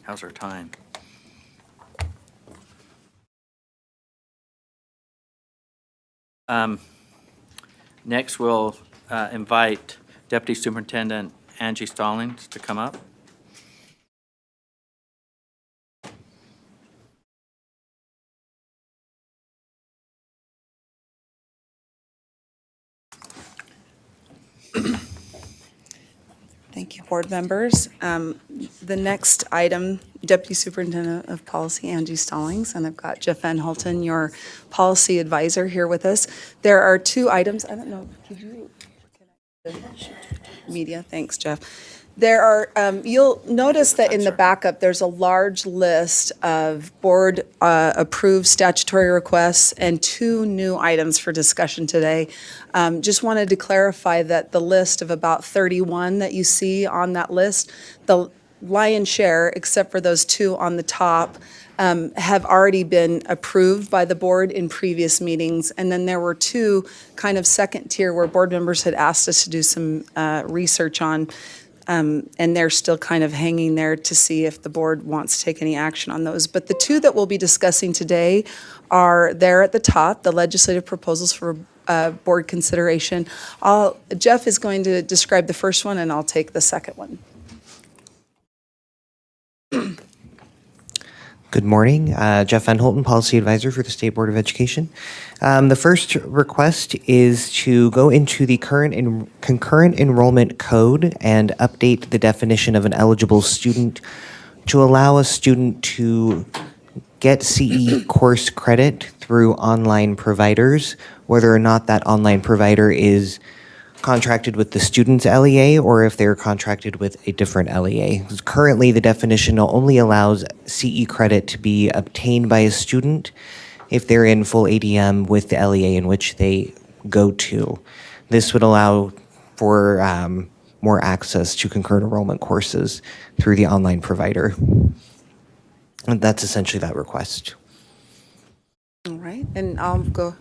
How's our time? Next, we'll invite Deputy Superintendent Angie Stallings to come up. Thank you, board members. The next item, Deputy Superintendent of Policy Angie Stallings, and I've got Jeff Van Holten, your policy advisor, here with us. There are two items. I don't know, could you, media, thanks, Jeff. There are, you'll notice that in the backup, there's a large list of board approved statutory requests and two new items for discussion today. Just wanted to clarify that the list of about 31 that you see on that list, the lion's share, except for those two on the top, have already been approved by the board in previous meetings. And then there were two kind of second tier where board members had asked us to do some research on. And they're still kind of hanging there to see if the board wants to take any action on those. But the two that we'll be discussing today are there at the top, the legislative proposals for board consideration. Jeff is going to describe the first one, and I'll take the second one. Good morning. Jeff Van Holten, Policy Advisor for the State Board of Education. The first request is to go into the concurrent enrollment code and update the definition of an eligible student to allow a student to get CE course credit through online providers, whether or not that online provider is contracted with the student's LEA or if they're contracted with a different LEA. Currently, the definition only allows CE credit to be obtained by a student if they're in full ADM with the LEA in which they go to. This would allow for more access to concurrent enrollment courses through the online provider. And that's essentially that request. All right, and I'll go.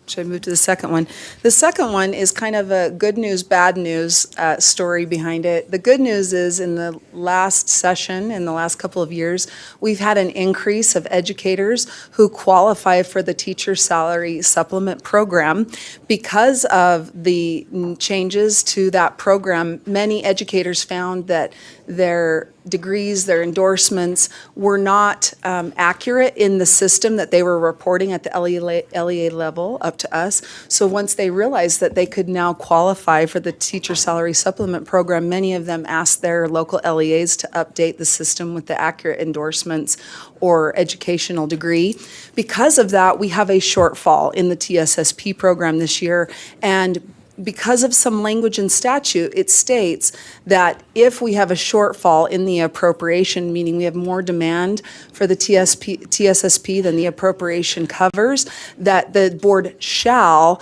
Should I move to the second one? The second one is kind of a good news, bad news story behind it. The good news is in the last session, in the last couple of years, we've had an increase of educators who qualify for the teacher salary supplement program. Because of the changes to that program, many educators found that their degrees, their endorsements were not accurate in the system that they were reporting at the LEA level up to us. So once they realized that they could now qualify for the teacher salary supplement program, many of them asked their local LEAs to update the system with the accurate endorsements or educational degree. Because of that, we have a shortfall in the TSSP program this year, and because of some language in statute, it states that if we have a shortfall in the appropriation, meaning we have more demand for the TSSP than the appropriation covers, that the board shall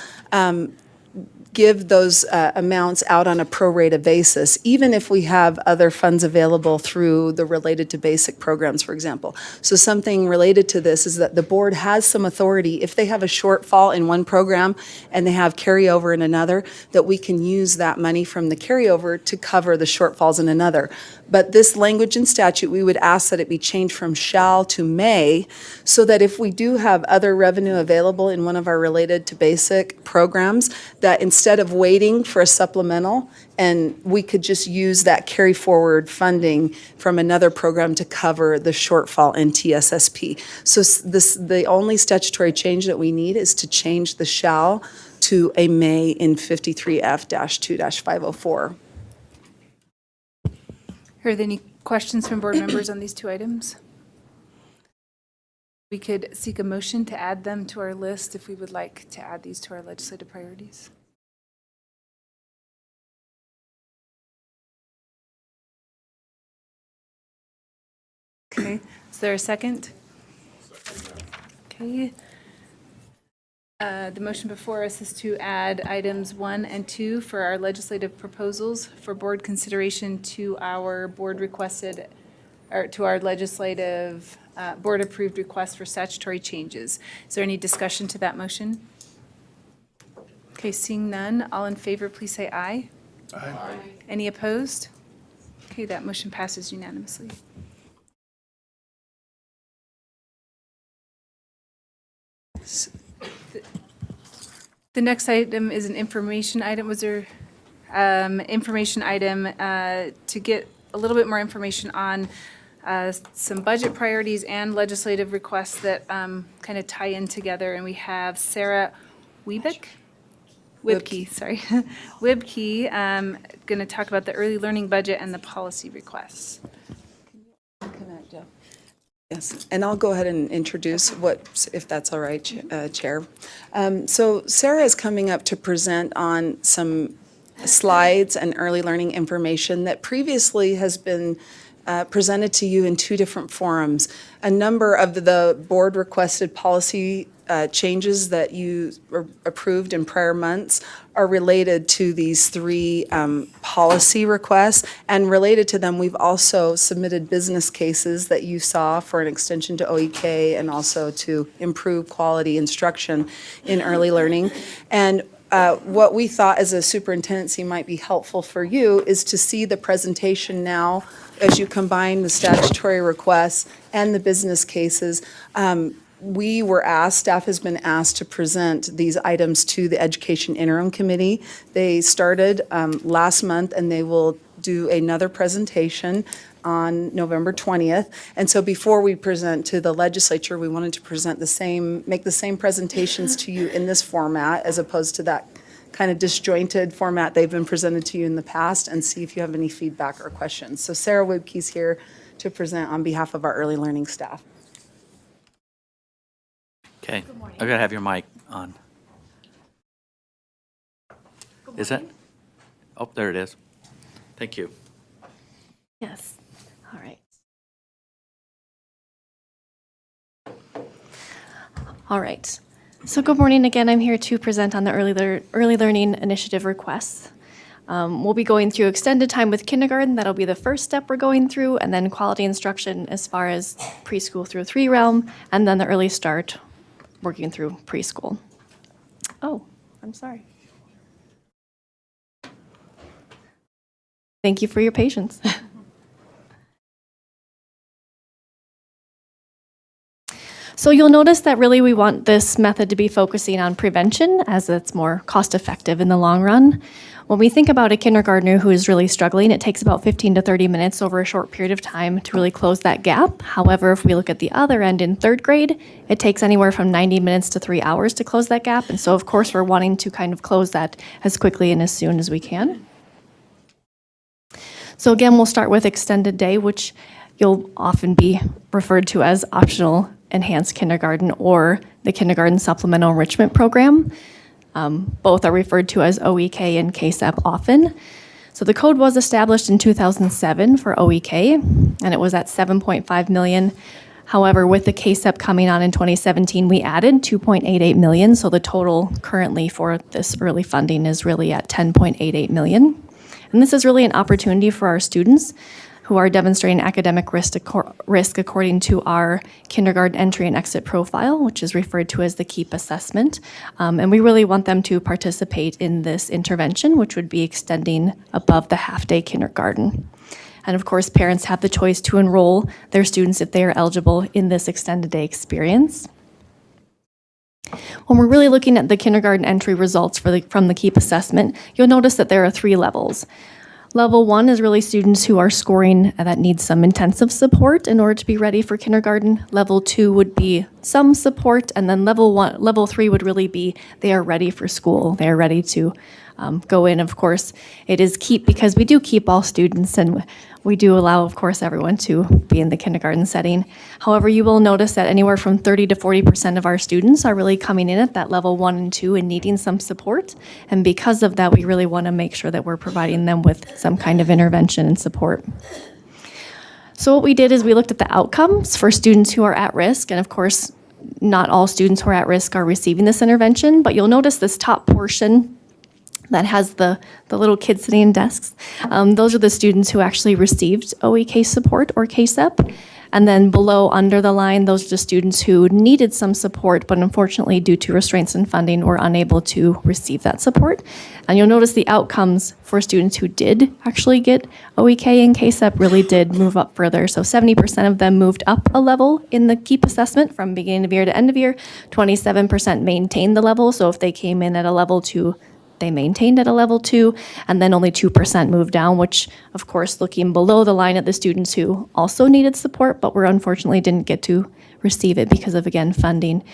give those amounts out on a pro-rata basis, even if we have other funds available through the related to basic programs, for example. So something related to this is that the board has some authority, if they have a shortfall in one program and they have carryover in another, that we can use that money from the carryover to cover the shortfalls in another. But this language in statute, we would ask that it be changed from shall to may, so that if we do have other revenue available in one of our related to basic programs, that instead of waiting for a supplemental, and we could just use that carry forward funding from another program to cover the shortfall in TSSP. So the only statutory change that we need is to change the shall to a may in 53F-2-504. Are there any questions from board members on these two items? We could seek a motion to add them to our list if we would like to add these to our legislative priorities. Okay, is there a second? Okay. The motion before us is to add items 1 and 2 for our legislative proposals for board consideration to our board requested, or to our legislative board approved request for statutory changes. Is there any discussion to that motion? Okay, seeing none, all in favor, please say aye. Aye. Any opposed? Okay, that motion passes unanimously. The next item is an information item. Was there information item to get a little bit more information on some budget priorities and legislative requests that kind of tie in together. And we have Sarah Wibke, sorry, Wibke, going to talk about the early learning budget and the policy requests. Connect, Jeff. Yes, and I'll go ahead and introduce what, if that's all right, Chair. So Sarah is coming up to present on some slides and early learning information that previously has been presented to you in two different forums. A number of the board requested policy changes that you approved in prior months are related to these three policy requests. And related to them, we've also submitted business cases that you saw for an extension to OEK and also to improve quality instruction in early learning. And what we thought as a superintendency might be helpful for you is to see the presentation now as you combine the statutory requests and the business cases. We were asked, staff has been asked to present these items to the Education Interim Committee. They started last month and they will do another presentation on November 20th. And so before we present to the legislature, we wanted to present make the same presentations to you in this format as opposed to that kind of disjointed format they've been presented to you in the past, and see if you have any feedback or questions. So Sarah Wibke's here to present on behalf of our early learning staff. Okay, I gotta have your mic on. Is it? Oh, there it is. Thank you. Yes. All right. All right. So good morning again. I'm here to present on the early learning initiative requests. We'll be going through extended time with kindergarten. That'll be the first step we're going through, and then quality instruction as far as preschool through 3 realm, and then the early start working through preschool. Oh, I'm sorry. Thank you for your patience. So you'll notice that really we want this method to be focusing on prevention as it's more cost effective in the long run. When we think about a kindergartner who is really struggling, it takes about 15 to 30 minutes over a short period of time to really close that gap. However, if we look at the other end in 3rd grade, it takes anywhere from 90 minutes to 3 hours to close that gap. And so of course we're wanting to kind of close that as quickly and as soon as we can. So again, we'll start with extended day, which you'll often be referred to as optional enhanced kindergarten or the kindergarten supplemental enrichment program. Both are referred to as OEK and KSEP often. So the code was established in 2007 for OEK, and it was at $7.5 million. However, with the KSEP coming on in 2017, we added $2.88 million. So the total currently for this early funding is really at $10.88 million. And this is really an opportunity for our students who are demonstrating academic risk according to our kindergarten entry and exit profile, which is referred to as the KEEP assessment. And we really want them to participate in this intervention, which would be extending above the half-day kindergarten. And of course, parents have the choice to enroll their students if they are eligible in this extended day experience. When we're really looking at the kindergarten entry results from the KEEP assessment, you'll notice that there are 3 levels. Level 1 is really students who are scoring that need some intensive support in order to be ready for kindergarten. Level 2 would be some support, and then level 3 would really be they are ready for school. They are ready to go in. Of course, it is KEEP because we do keep all students, and we do allow, of course, everyone to be in the kindergarten setting. However, you will notice that anywhere from 30 to 40% of our students are really coming in at that level 1 and 2 and needing some support. And because of that, we really want to make sure that we're providing them with some kind of intervention and support. So what we did is we looked at the outcomes for students who are at risk, and of course, not all students who are at risk are receiving this intervention, but you'll notice this top portion that has the little kids sitting in desks. Those are the students who actually received OEK support or KSEP. And then below, under the line, those are the students who needed some support, but unfortunately, due to restraints in funding, were unable to receive that support. And you'll notice the outcomes for students who did actually get OEK and KSEP really did move up further. So 70% of them moved up a level in the KEEP assessment from beginning of year to end of year. 27% maintained the level. So if they came in at a level 2, they maintained at a level 2, and then only 2% moved down, which, of course, looking below the line at the students who also needed support, but were unfortunately didn't get to receive it because of, again, funding,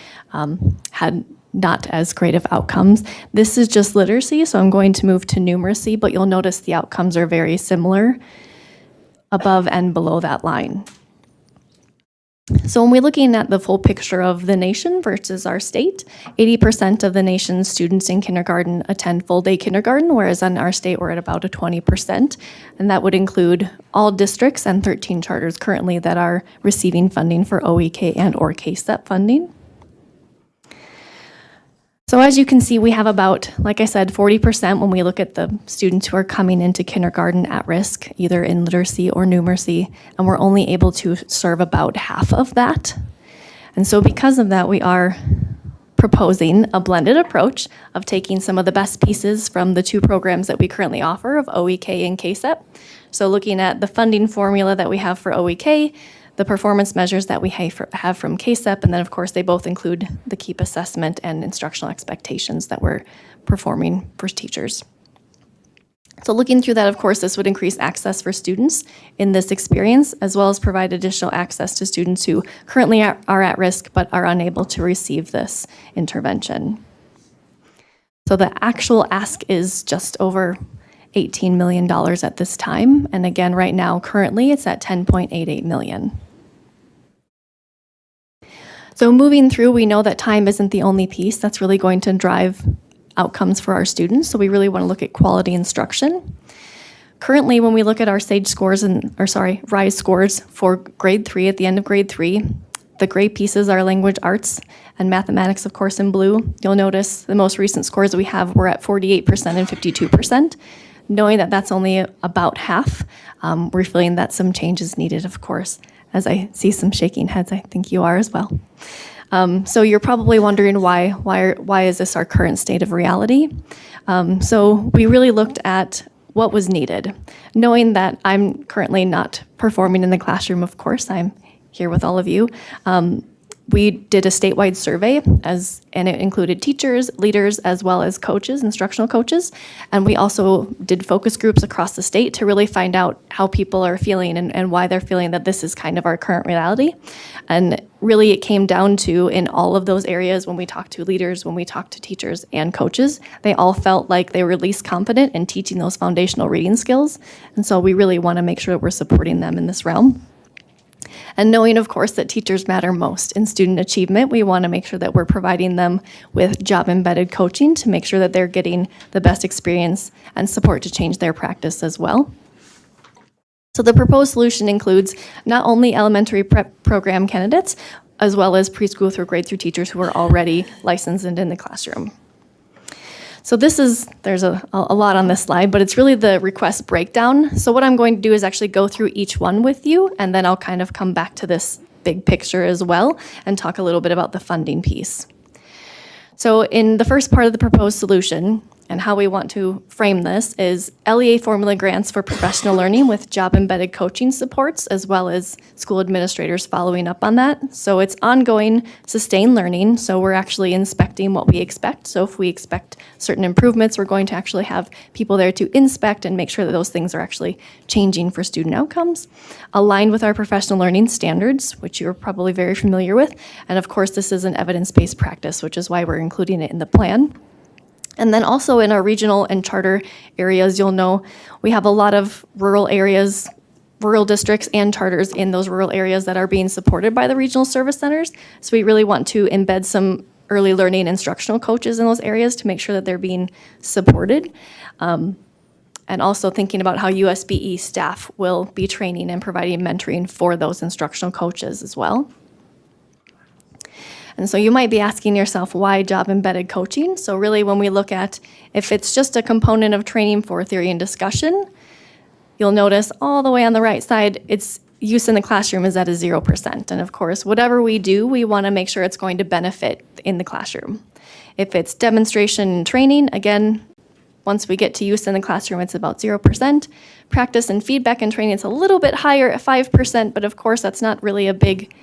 had not as great of outcomes. This is just literacy, so I'm going to move to numeracy, but you'll notice the outcomes are very similar above and below that line. So when we're looking at the full picture of the nation versus our state, 80% of the nation's students in kindergarten attend full-day kindergarten, whereas in our state we're at about a 20%. And that would include all districts and 13 charters currently that are receiving funding for OEK and or KSEP funding. So as you can see, we have about, like I said, 40% when we look at the students who are coming into kindergarten at risk, either in literacy or numeracy, and we're only able to serve about half of that. And so because of that, we are proposing a blended approach of taking some of the best pieces from the 2 programs that we currently offer of OEK and KSEP. So looking at the funding formula that we have for OEK, the performance measures that we have from KSEP, and then of course they both include the KEEP assessment and instructional expectations that we're performing for teachers. So looking through that, of course, this would increase access for students in this experience, as well as provide additional access to students who currently are at risk but are unable to receive this intervention. So the actual ask is just over $18 million at this time, and again, right now, currently, it's at $10.88 million. So moving through, we know that time isn't the only piece that's really going to drive outcomes for our students, so we really want to look at quality instruction. Currently, when we look at our SAGE scores, RISE scores for grade 3, at the end of grade 3, the gray pieces are language arts and mathematics, of course, in blue. You'll notice the most recent scores that we have were at 48% and 52%. Knowing that that's only about half, we're feeling that some change is needed, of course. As I see some shaking heads, I think you are as well. So you're probably wondering why is this our current state of reality? So we really looked at what was needed. Knowing that I'm currently not performing in the classroom, of course, I'm here with all of you. We did a statewide survey, and it included teachers, leaders, as well as coaches, instructional coaches. And we also did focus groups across the state to really find out how people are feeling and why they're feeling that this is kind of our current reality. And really it came down to, in all of those areas, when we talked to leaders, when we talked to teachers and coaches, they all felt like they were least confident in teaching those foundational reading skills. And so we really want to make sure that we're supporting them in this realm. And knowing, of course, that teachers matter most in student achievement, we want to make sure that we're providing them with job-embedded coaching to make sure that they're getting the best experience and support to change their practice as well. So the proposed solution includes not only elementary prep program candidates, as well as preschool through grade 3 teachers who are already licensed and in the classroom. So there's a lot on this slide, but it's really the request breakdown. So what I'm going to do is actually go through each one with you, and then I'll kind of come back to this big picture as well and talk a little bit about the funding piece. So in the first part of the proposed solution, and how we want to frame this is LEA formula grants for professional learning with job-embedded coaching supports, as well as school administrators following up on that. So it's ongoing sustained learning, so we're actually inspecting what we expect. So if we expect certain improvements, we're going to actually have people there to inspect and make sure that those things are actually changing for student outcomes, aligned with our professional learning standards, which you're probably very familiar with. And of course, this is an evidence-based practice, which is why we're including it in the plan. And then also in our regional and charter areas, you'll know we have a lot of rural areas, rural districts and charters in those rural areas that are being supported by the regional service centers. So we really want to embed some early learning instructional coaches in those areas to make sure that they're being supported. And also thinking about how USBE staff will be training and providing mentoring for those instructional coaches as well. And so you might be asking yourself, why job-embedded coaching? So really when we look at, if it's just a component of training for theory and discussion, you'll notice all the way on the right side, it's use in the classroom is at a 0%. And of course, whatever we do, we want to make sure it's going to benefit in the classroom. If it's demonstration and training, again, once we get to use in the classroom, it's about 0%. Practice and feedback and training, it's a little bit higher at 5%, but of course, that's not really a big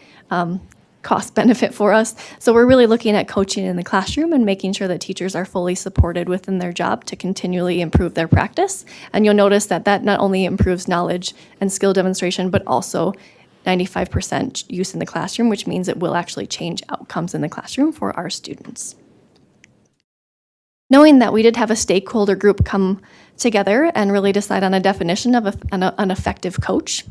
cost benefit for us. So we're really looking at coaching in the classroom and making sure that teachers are fully supported within their job to continually improve their practice. And you'll notice that that not only improves knowledge and skill demonstration, but also 95% use in the classroom, which means it will actually change outcomes in the classroom for our students. Knowing that we did have a stakeholder group come together and really decide on a definition of an effective coach.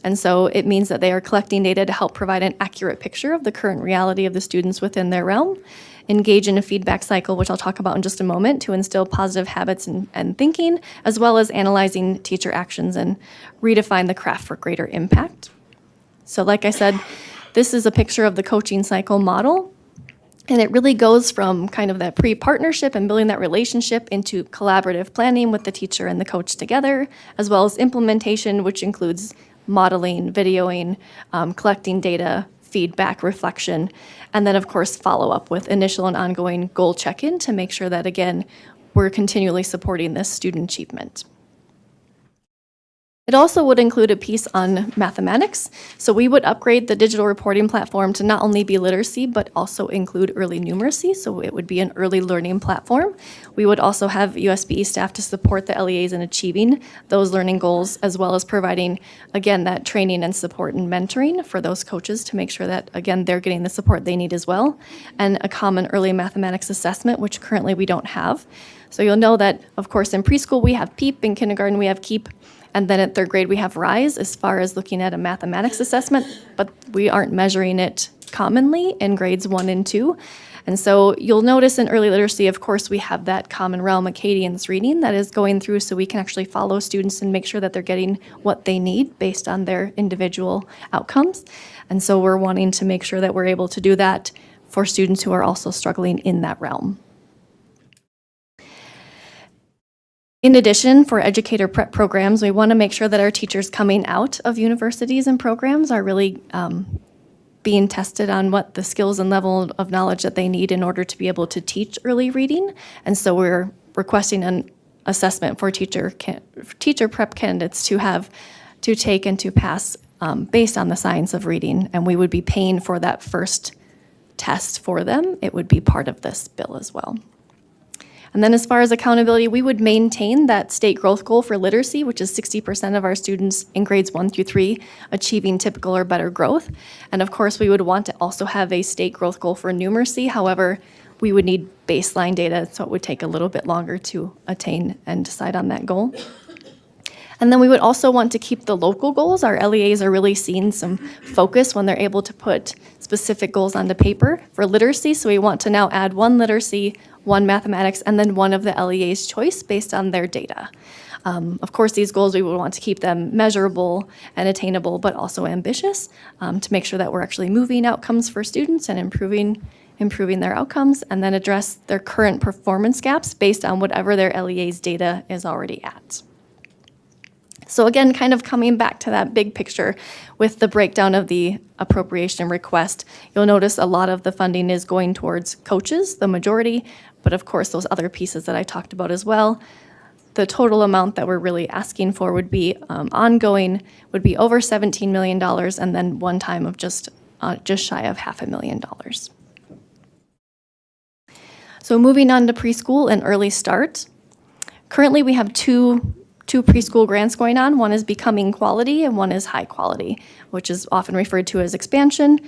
And so it means that they are collecting data to help provide an accurate picture of the current reality of the students within their realm, engage in a feedback cycle, which I'll talk about in just a moment, to instill positive habits and thinking, as well as analyzing teacher actions and redefine the craft for greater impact. So like I said, this is a picture of the coaching cycle model. And it really goes from kind of that pre-partnership and building that relationship into collaborative planning with the teacher and the coach together, as well as implementation, which includes modeling, videoing, collecting data, feedback, reflection, and then of course follow up with initial and ongoing goal check-in to make sure that, again, we're continually supporting this student achievement. It also would include a piece on mathematics. So we would upgrade the digital reporting platform to not only be literacy, but also include early numeracy. So it would be an early learning platform. We would also have USBE staff to support the LEAs in achieving those learning goals, as well as providing, again, that training and support and mentoring for those coaches to make sure that, again, they're getting the support they need as well. And a common early mathematics assessment, which currently we don't have. So you'll know that, of course, in preschool we have PEEP, in kindergarten we have KEEP, and then at third grade, we have RISE as far as looking at a mathematics assessment, but we aren't measuring it commonly in grades 1 and 2. And so you'll notice in early literacy, of course, we have that common realm Acadians reading that is going through so we can actually follow students and make sure that they're getting what they need based on their individual outcomes. And so we're wanting to make sure that we're able to do that for students who are also struggling in that realm. In addition, for educator prep programs, we want to make sure that our teachers coming out of universities and programs are really being tested on what the skills and level of knowledge that they need in order to be able to teach early reading. And so we're requesting an assessment for teacher prep candidates to take and to pass based on the science of reading. And we would be paying for that first test for them. It would be part of this bill as well. And then as far as accountability, we would maintain that state growth goal for literacy, which is 60% of our students in grades 1 through 3 achieving typical or better growth. And of course, we would want to also have a state growth goal for numeracy. However, we would need baseline data, so it would take a little bit longer to attain and decide on that goal. And then we would also want to keep the local goals. Our LEAs are really seeing some focus when they're able to put specific goals onto paper for literacy. So we want to now add 1 literacy, 1 mathematics, and then 1 of the LEA's choice based on their data. Of course, these goals, we would want to keep them measurable and attainable, but also ambitious to make sure that we're actually moving outcomes for students and improving their outcomes, and then address their current performance gaps based on whatever their LEA's data is already at. So again, kind of coming back to that big picture with the breakdown of the appropriation request, you'll notice a lot of the funding is going towards coaches, the majority, but of course those other pieces that I talked about as well. The total amount that we're really asking for would be ongoing, would be over $17 million, and then one time of just shy of $500,000. So moving on to preschool and early start. Currently we have two preschool grants going on. One is Becoming Quality and one is High Quality, which is often referred to as expansion.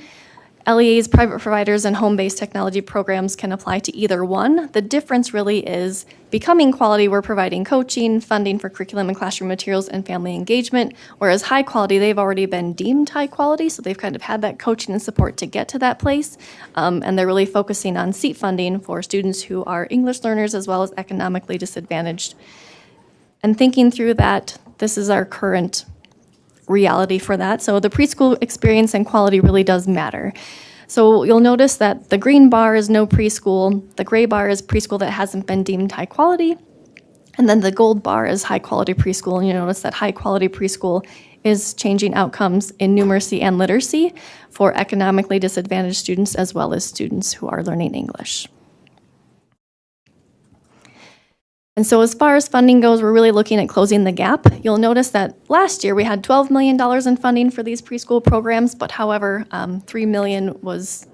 LEAs, private providers, and home-based technology programs can apply to either one. The difference really is Becoming Quality, we're providing coaching, funding for curriculum and classroom materials, and family engagement, whereas High Quality, they've already been deemed high quality, so they've kind of had that coaching and support to get to that place, and they're really focusing on seat funding for students who are English learners as well as economically disadvantaged. And thinking through that, this is our current reality for that. So the preschool experience and quality really does matter. So you'll notice that the green bar is no preschool, the gray bar is preschool that hasn't been deemed high quality, and then the gold bar is high quality preschool, and you notice that high quality preschool is changing outcomes in numeracy and literacy for economically disadvantaged students as well as students who are learning English. And so as far as funding goes, we're really looking at closing the gap. You'll notice that last year we had $12 million in funding for these preschool programs, but however, $3 million was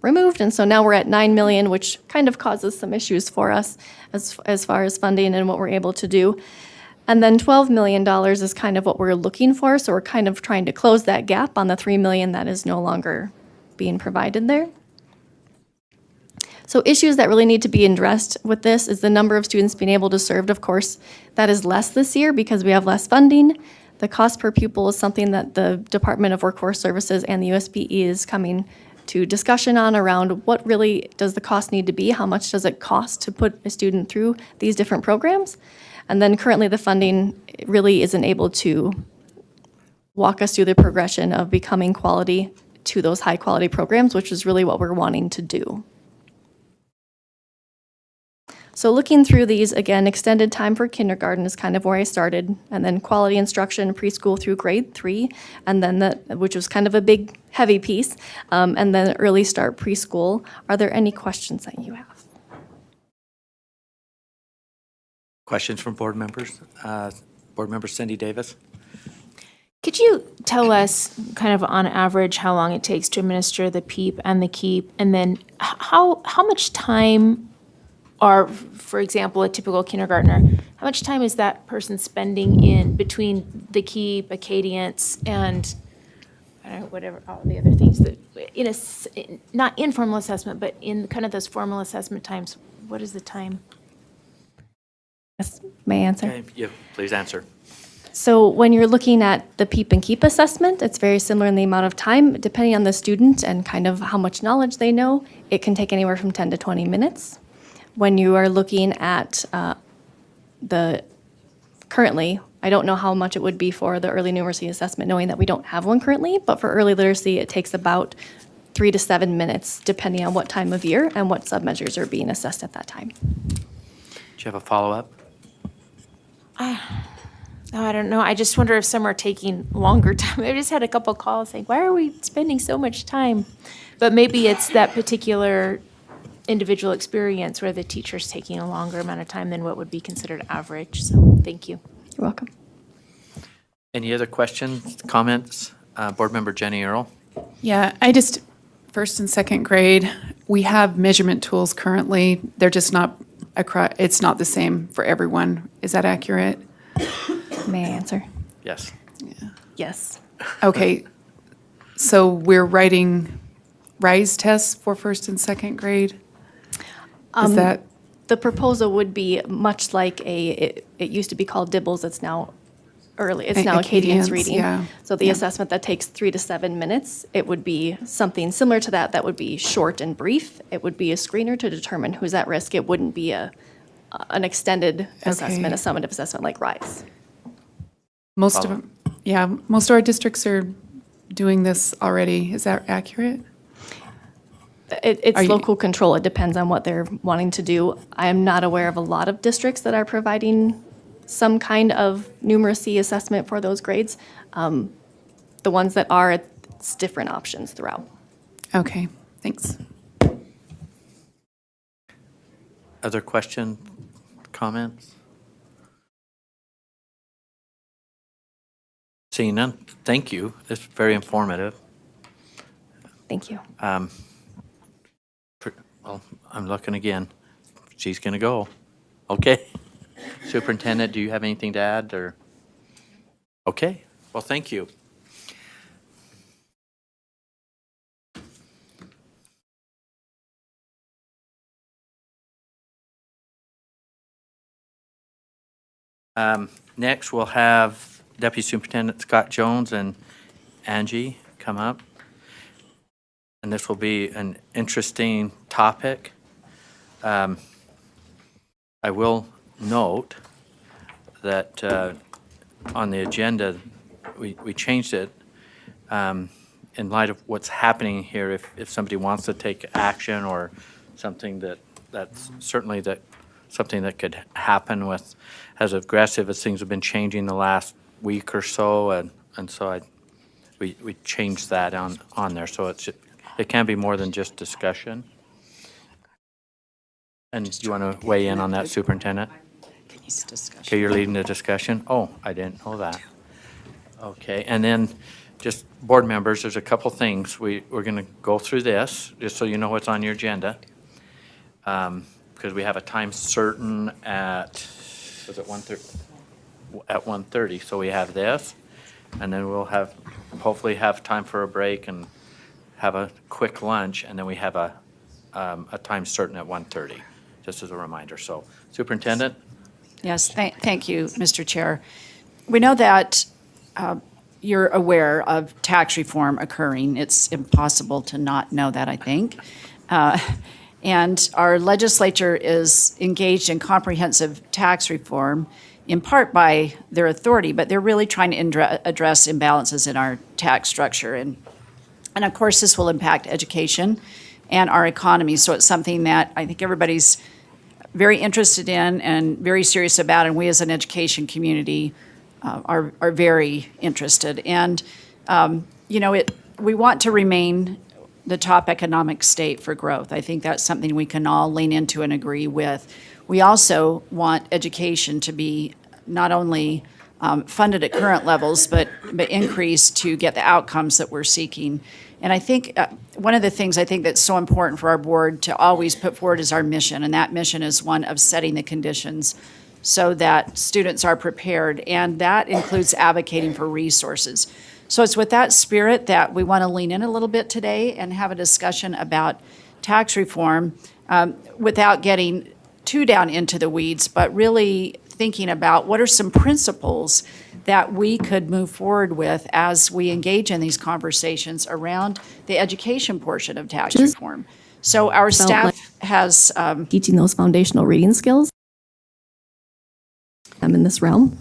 removed, and so now we're at $9 million, which kind of causes some issues for us as far as funding and what we're able to do. And then $12 million is kind of what we're looking for, so we're kind of trying to close that gap on the $3 million that is no longer being provided there. So issues that really need to be addressed with this is the number of students being able to serve. Of course, that is less this year because we have less funding. The cost per pupil is something that the Department of Workforce Services and the USBE is coming to discussion on around what really does the cost need to be, how much does it cost to put a student through these different programs. And then currently the funding really isn't able to walk us through the progression of becoming quality to those high quality programs, which is really what we're wanting to do. So looking through these, again, extended time for kindergarten is kind of where I started, and then quality instruction preschool through grade 3, and then which was kind of a big, heavy piece, and then early start preschool. Are there any questions that you have? Questions from board members? Board member Cindy Davis? Could you tell us, kind of on average, how long it takes to administer the PEEP and the KEEP, and then how much time, or for example, a typical kindergartner, how much time is that person spending in between the KEEP, Acadience, and I don't know, whatever, all the other things that, not informal assessment, but in kind of those formal assessment times, what is the time? Yes, may I answer? Okay, yeah, please answer. So when you're looking at the PEEP and KEEP assessment, it's very similar in the amount of time. Depending on the student and kind of how much knowledge they know, it can take anywhere from 10 to 20 minutes. When you are looking at currently, I don't know how much it would be for the early numeracy assessment, knowing that we don't have one currently, but for early literacy, it takes about 3 to 7 minutes, depending on what time of year and what submeasures are being assessed at that time. Do you have a follow-up? Oh, I don't know. I just wonder if some are taking longer time. I just had a couple calls saying, why are we spending so much time? But maybe it's that particular individual experience where the teacher's taking a longer amount of time than what would be considered average. So thank you. You're welcome. Any other questions, comments? Board member Jenny Earl? Yeah, first and second grade, we have measurement tools currently. They're just not, it's not the same for everyone. Is that accurate? May I answer? Yes. Yes. Okay, so we're writing RISE tests for first and second grade? Is that, The proposal would be much like it used to be called DIBELS, it's now Acadience Acadience, reading. yeah. So the Yeah. assessment that takes 3 to 7 minutes, it would be something similar to that, that would be short and brief. It would be a screener to determine who's at risk. It wouldn't be an extended assessment, a summative assessment like RISE. most of our districts are doing this already. Is that accurate? It's Are you- local control. It depends on what they're wanting to do. I am not aware of a lot of districts that are providing some kind of numeracy assessment for those grades. The ones that are, it's different options throughout. Okay, thanks. Other questions, comments? Seeing none, thank you. It's very informative. Thank you. Well, I'm looking again. She's going to go. Okay. Superintendent, do you have anything to add, or? Okay, well, thank you. Next, we'll have Deputy Superintendent Scott Jones and Angie come up. And this will be an interesting topic. I will note that on the agenda, we changed it in light of what's happening here. If somebody wants to take action or something that's certainly something that could happen with as aggressive as things have been changing the last week or so, and and so we changed that on there, so it can be more than just discussion. And do you want to weigh in on that, Superintendent? Okay, you're leading the discussion? Oh, I didn't know that. Okay, and then just board members, there's a couple things. We're going to go through this, just so you know what's on your agenda. Because we have a time certain at, was it 1:30? At 1:30, so we have this, and then we'll hopefully have time for a break and have a quick lunch, and then we have a time certain at 1:30, just as a reminder. So Superintendent? Yes, thank you, Mr. Chair. We know that you're aware of tax reform occurring. It's impossible to not know that, I think. And our legislature is engaged in comprehensive tax reform, in part by their authority, but they're really trying to address imbalances in our tax structure. And of course, this will impact education and our economy. So it's something that I think everybody's very interested in and very serious about, and we as an education community are very interested. And, we want to remain the top economic state for growth. I think that's something we can all lean into and agree with. We also want education to be not only funded at current levels, but increased to get the outcomes that we're seeking. And I think one of the things I think that's so important for our board to always put forward is our mission, and that mission is one of setting the conditions so that students are prepared, and that includes advocating for resources. So it's with that spirit that we want to lean in a little bit today and have a discussion about tax reform without getting too down into the weeds, but really thinking about what are some principles that we could move forward with as we engage in these conversations around the education portion of tax reform. So our staff has Teaching those foundational reading skills in this realm.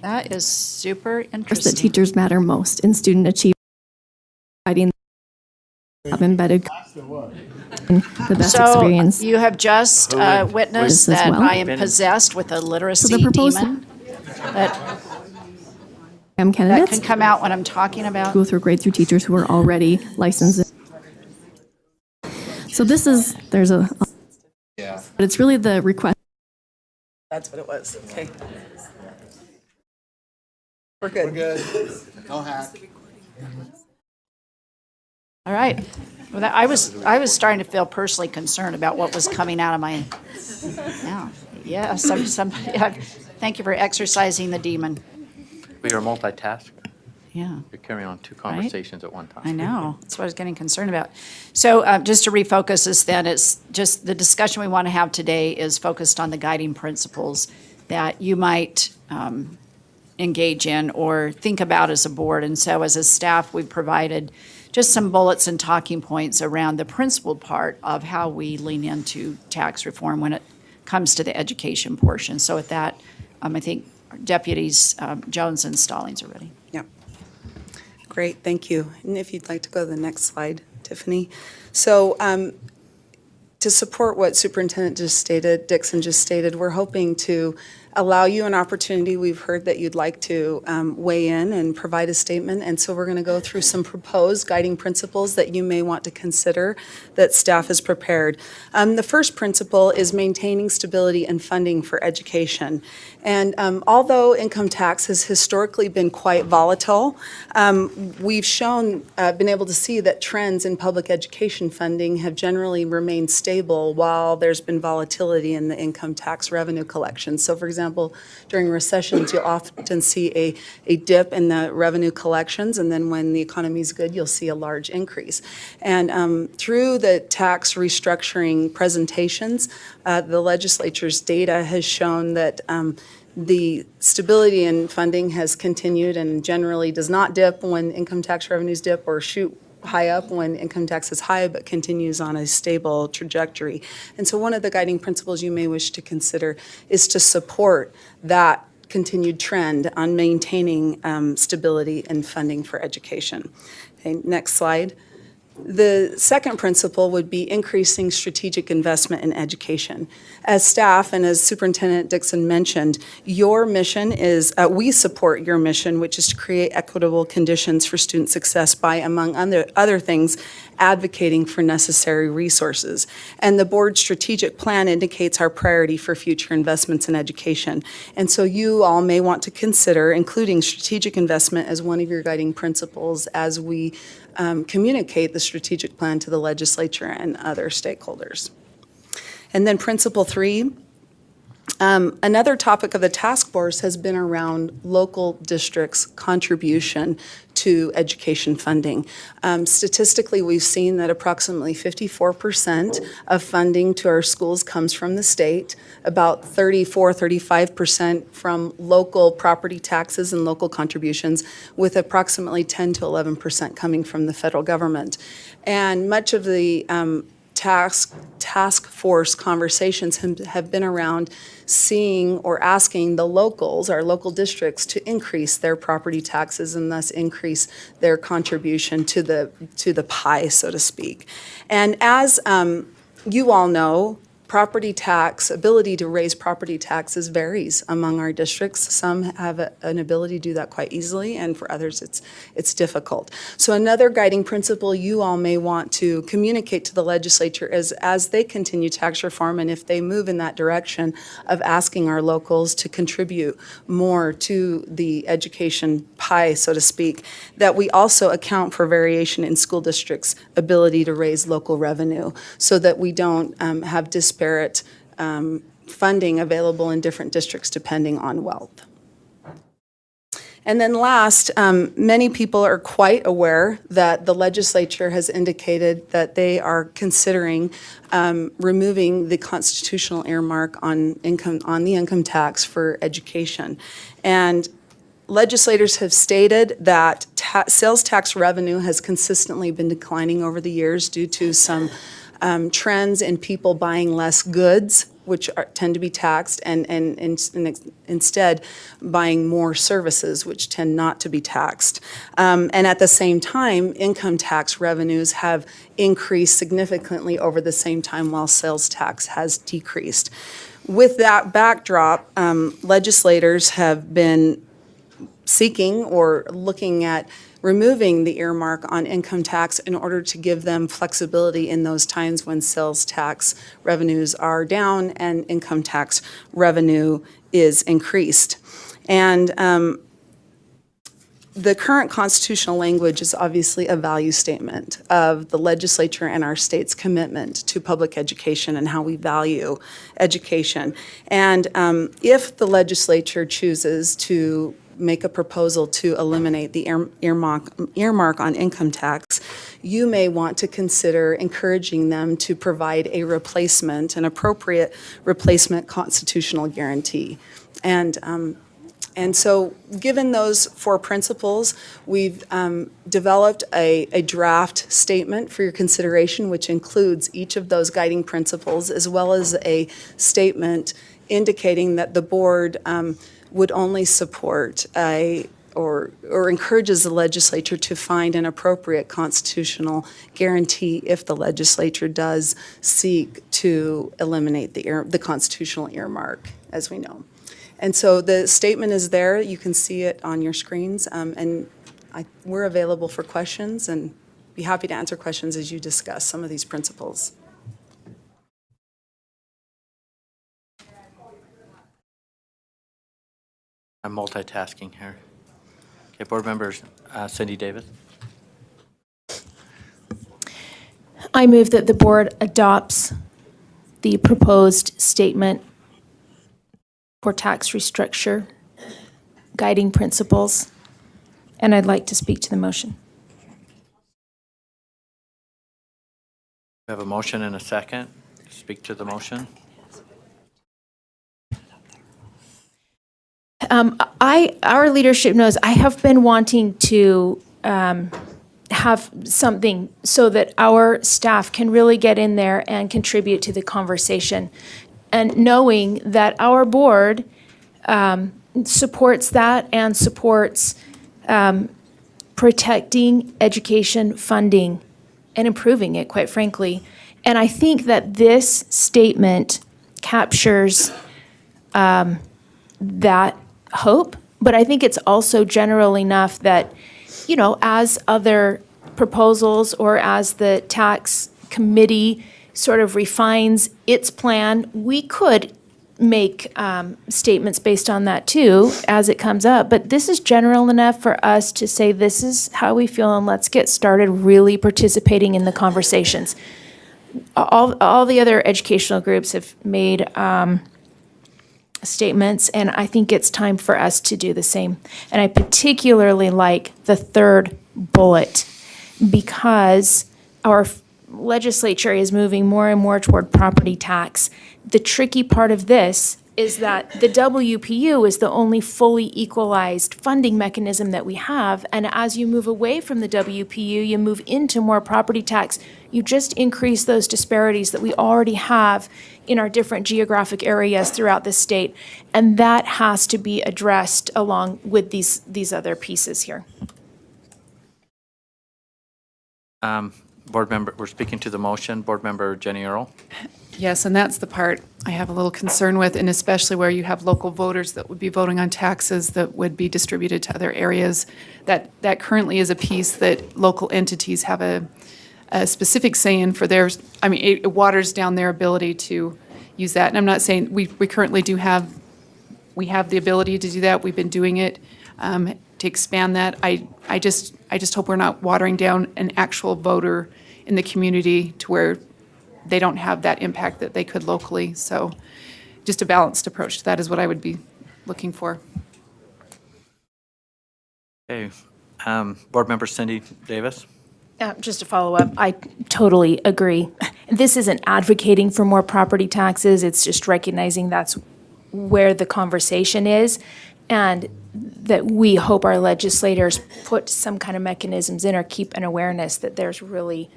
that is super Of course, interesting. that teachers matter most in student achievement, providing have embedded in the best experience. So you have just witnessed This as that well. I am possessed with a literacy proposed- demon that can Candidates come out when I'm talking about. go through grade through teachers who are already licensed. So there's a, but it's really the request. That's what it was. Okay. We're good. No hack. All right. Well, I was starting to feel personally concerned about what was coming out of my mouth. Yeah, thank you for exercising the demon. We are multitask. Yeah. You're carrying on two conversations at one time. I know. That's what I was getting concerned about. So just to refocus this then, it's just the discussion we want to have today is focused on the guiding principles that you might engage in or think about as a board. And so as a staff, we've provided just some bullets and talking points around the principled part of how we lean into tax reform when it comes to the education portion. So with that, I think Deputies Jones and Stallings are ready. Yeah. Great, thank you. And if you'd like to go to the next slide, Tiffany. So to support what Superintendent Dixon just stated, we're hoping to allow you an opportunity. We've heard that you'd like to weigh in and provide a statement, and so we're going to go through some proposed guiding principles that you may want to consider that staff has prepared. The first principle is maintaining stability and funding for education. And although income tax has historically been quite volatile, we've been able to see that trends in public education funding have generally remained stable while there's been volatility in the income tax revenue collection. So for example, during recessions, you'll often see a dip in the revenue collections, and then when the economy is good, you'll see a large increase. And through the tax restructuring presentations, the legislature's data has shown that the stability in funding has continued and generally does not dip when income tax revenues dip or shoot high up when income tax is high, but continues on a stable trajectory. And so one of the guiding principles you may wish to consider is to support that continued trend on maintaining stability and funding for education. Okay, next slide. The second principle would be increasing strategic investment in education. As staff and as Superintendent Dixon mentioned, your mission is, we support your mission, which is to create equitable conditions for student success by, among other things, advocating for necessary resources. And the board's strategic plan indicates our priority for future investments in education. And so you all may want to consider including strategic investment as one of your guiding principles as we communicate the strategic plan to the legislature and other stakeholders. And then principle 3, another topic of the task force has been around local districts' contribution to education funding. Statistically, we've seen that approximately 54% of funding to our schools comes from the state, about 35% from local property taxes and local contributions, with approximately 10 to 11% coming from the federal government. And much of the task force conversations have been around seeing or asking the locals, our local districts, to increase their property taxes and thus increase their contribution to the pie, so to speak. And as you all know, ability to raise property taxes varies among our districts. Some have an ability to do that quite easily, and for others it's difficult. So another guiding principle you all may want to communicate to the legislature is, as they continue tax reform, and if they move in that direction of asking our locals to contribute more to the education pie, so to speak, that we also account for variation in school districts' ability to raise local revenue so that we don't have disparate funding available in different districts depending on wealth. And then last, many people are quite aware that the legislature has indicated that they are considering removing the constitutional earmark on the income tax for education. And legislators have stated that sales tax revenue has consistently been declining over the years due to some trends in people buying less goods, which tend to be taxed, and instead buying more services, which tend not to be taxed. And at the same time, income tax revenues have increased significantly over the same time while sales tax has decreased. With that backdrop, legislators have been seeking or looking at removing the earmark on income tax in order to give them flexibility in those times when sales tax revenues are down and income tax revenue is increased. And the current constitutional language is obviously a value statement of the legislature and our state's commitment to public education and how we value education. And if the legislature chooses to make a proposal to eliminate the earmark on income tax, you may want to consider encouraging them to provide a replacement, an appropriate replacement constitutional guarantee. And so given those 4 principles, we've developed a draft statement for your consideration, which includes each of those guiding principles, as well as a statement indicating that the board would only support or encourages the legislature to find an appropriate constitutional guarantee if the legislature does seek to eliminate the constitutional earmark, as we know. And so the statement is there. You can see it on your screens. And we're available for questions and be happy to answer questions as you discuss some of these principles. I'm multitasking here. Okay, board members, Cindy Davis. I move that the board adopts the proposed statement for tax restructure guiding principles, and I'd like to speak to the motion. We have a motion and a second. Speak to the motion. Our leadership knows I have been wanting to have something so that our staff can really get in there and contribute to the conversation. And knowing that our board supports that and supports protecting education funding and improving it, quite frankly. And I think that this statement captures that hope, but I think it's also general enough that, you know, as other proposals or as the tax committee sort of refines its plan, we could make statements based on that too as it comes up. But this is general enough for us to say this is how we feel and let's get started really participating in the conversations. All the other educational groups have made statements, and I think it's time for us to do the same. And I particularly like the third bullet because our legislature is moving more and more toward property tax. The tricky part of this is that the WPU is the only fully equalized funding mechanism that we have. And as you move away from the WPU, you move into more property tax. You just increase those disparities that we already have in our different geographic areas throughout the state. And that has to be addressed along with these other pieces here. Board member, we're speaking to the motion. Board member Jenny Earl. Yes, and that's the part I have a little concern with, and especially where you have local voters that would be voting on taxes that would be distributed to other areas. That currently is a piece that local entities have a specific say in for theirs. I mean, it waters down their ability to use that. And I'm not saying, we currently we have the ability to do that. We've been doing it. To expand that, I just hope we're not watering down an actual voter in the community to where they don't have that impact that they could locally. So just a balanced approach to that is what I would be looking for. Okay. Board member Cindy Davis. Just to follow up, I totally agree. This isn't advocating for more property taxes. It's just recognizing that's where the conversation is, and that we hope our legislators put some kind of mechanisms in or keep an awareness that there's really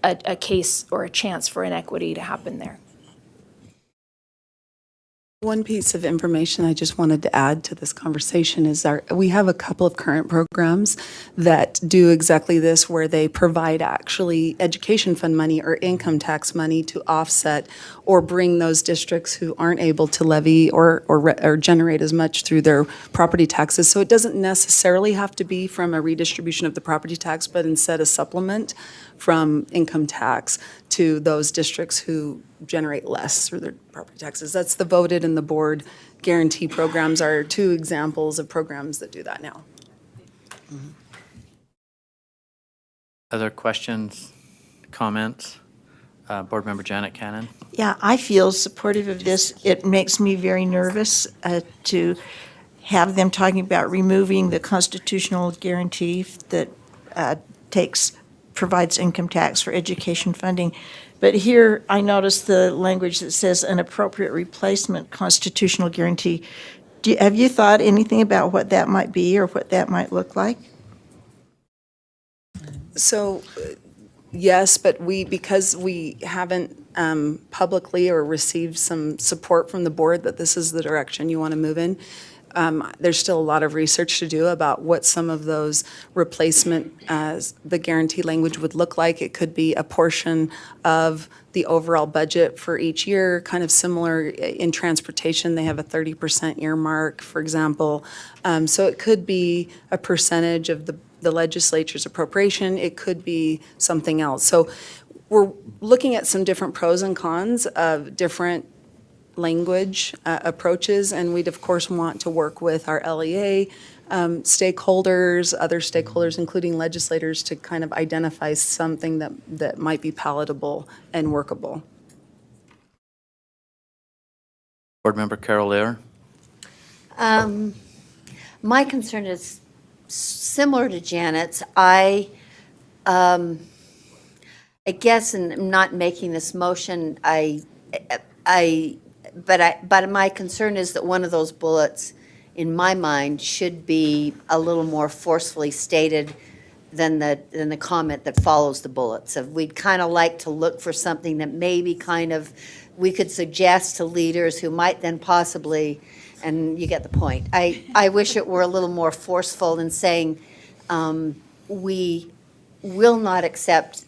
a case or a chance for inequity to happen there. One piece of information I just wanted to add to this conversation is we have a couple of current programs that do exactly this, where they provide actually education fund money or income tax money to offset or bring those districts who aren't able to levy or generate as much through their property taxes. So it doesn't necessarily have to be from a redistribution of the property tax, but instead a supplement from income tax to those districts who generate less through their property taxes. That's the voted and the board guarantee programs are two examples of programs that do that now. Other questions, comments? Board member Janet Cannon. Yeah, I feel supportive of this. It makes me very nervous to have them talking about removing the constitutional guarantee that provides income tax for education funding. But here, I noticed the language that says an appropriate replacement constitutional guarantee. Have you thought anything about what that might be or what that might look like? So, yes, but because we haven't publicly or received some support from the board that this is the direction you want to move in, there's still a lot of research to do about what some of those replacement, the guarantee language would look like. It could be a portion of the overall budget for each year, kind of similar in transportation. They have a 30% earmark, for example. So it could be a percentage of the legislature's appropriation. It could be something else. So we're looking at some different pros and cons of different language approaches, and we'd of course want to work with our LEA stakeholders, other stakeholders, including legislators, to kind of identify something that might be palatable and workable. Board member Carol Lear. My concern is similar to Janet's. I guess, and I'm not making this motion, but my concern is that one of those bullets, in my mind, should be a little more forcefully stated than the comment that follows the bullets. Of we'd kind of like to look for something that maybe kind of we could suggest to leaders who might then possibly, and you get the point. I wish it were a little more forceful in saying we will not accept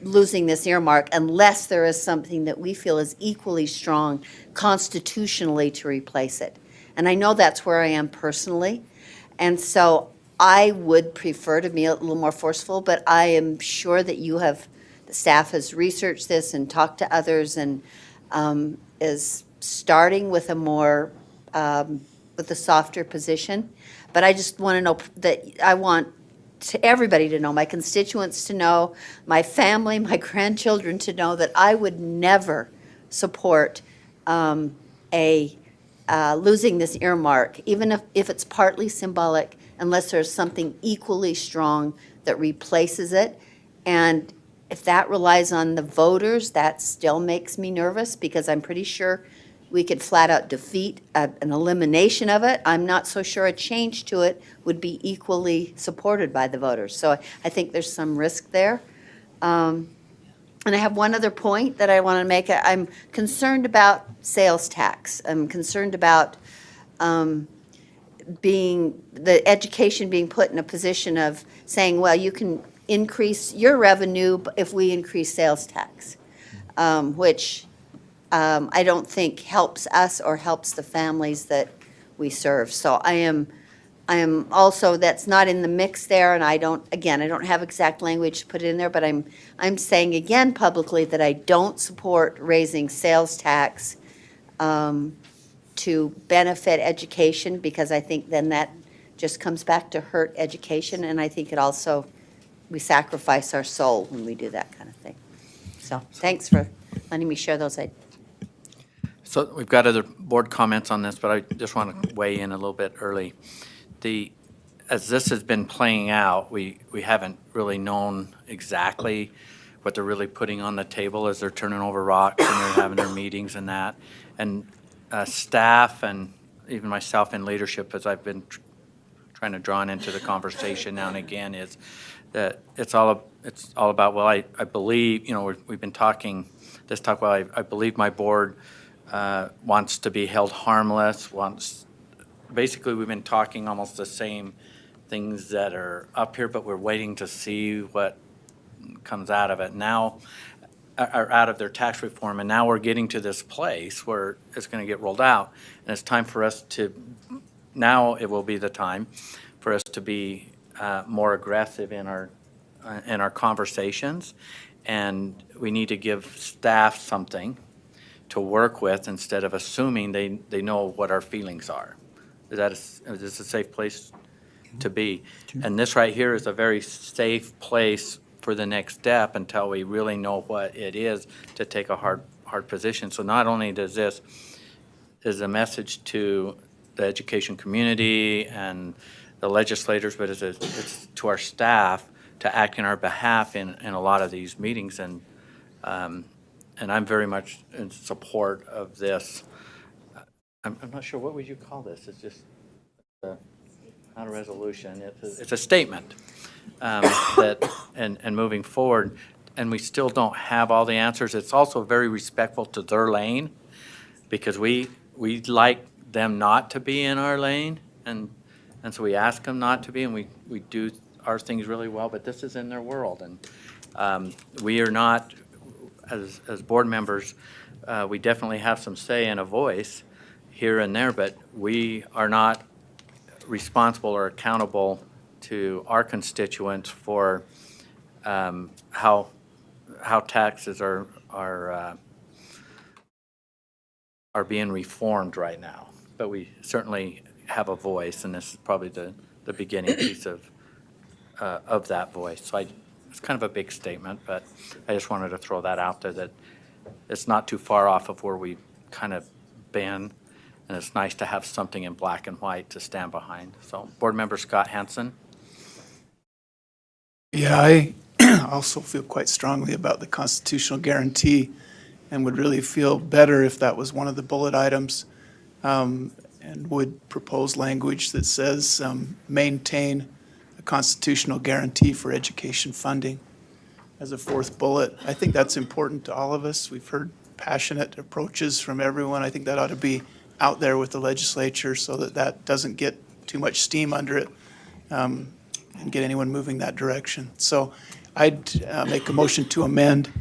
losing this earmark unless there is something that we feel is equally strong constitutionally to replace it. And I know that's where I am personally. And so I would prefer to be a little more forceful, but I am sure that the staff has researched this and talked to others and is starting with with a softer position. But I just want to know that I want everybody to know, my constituents to know, my family, my grandchildren to know that I would never support losing this earmark, even if it's partly symbolic, unless there's something equally strong that replaces it. And if that relies on the voters, that still makes me nervous, because I'm pretty sure we could flat out defeat an elimination of it. I'm not so sure a change to it would be equally supported by the voters. So I think there's some risk there. And I have one other point that I want to make. I'm concerned about sales tax. I'm concerned about the education being put in a position of saying, well, you can increase your revenue if we increase sales tax, which I don't think helps us or helps the families that we serve. So I am also, that's not in the mix there, and I don't have exact language to put in there, but I'm saying again publicly that I don't support raising sales tax to benefit education, because I think then that just comes back to hurt education, and I think it also, we sacrifice our soul when we do that kind of thing. So thanks for letting me share those ideas. So we've got other board comments on this, but I just want to weigh in a little bit early. As this has been playing out, we haven't really known exactly what they're really putting on the table as they're turning over rocks and they're having their meetings and that. And staff and even myself in leadership, as I've been trying to draw into the conversation now and again, is that it's all about, well, I believe, we've been talking, I believe my board wants to be held harmless, basically we've been talking almost the same things that are up here, but we're waiting to see what comes out of it now, or out of their tax reform, and now we're getting to this place where it's going to get rolled out, and it's time for us now it will be the time for us to be more aggressive in our conversations, and we need to give staff something to work with instead of assuming they know what our feelings are. Is this a safe place to be? And this right here is a very safe place for the next step until we really know what it is to take a hard position. So not only does this is a message to the education community and the legislators, but it's to our staff to act in our behalf in a lot of these meetings. And I'm very much in support of this. I'm not sure, what would you call this? It's just not a resolution. It's a statement and moving forward. And we still don't have all the answers. It's also very respectful to their lane, because we like them not to be in our lane, and so we ask them not to be, and we do our things really well. But this is in their world, and we are not, as board members, we definitely have some say and a voice here and there, but we are not responsible or accountable to our constituents for how taxes are being reformed right now. But we certainly have a voice, and this is probably the beginning piece of that voice. So it's kind of a big statement, but I just wanted to throw that out there, that it's not too far off of where we've kind of been, and it's nice to have something in black and white to stand behind. So, Board Member Scott Hansen. Yeah, I also feel quite strongly about the constitutional guarantee, and would really feel better if that was one of the bullet items, and would propose language that says maintain a constitutional guarantee for education funding as a fourth bullet. I think that's important to all of us. We've heard passionate approaches from everyone. I think that ought to be out there with the legislature so that doesn't get too much steam under it. and get anyone moving that direction. So I'd make a motion to amend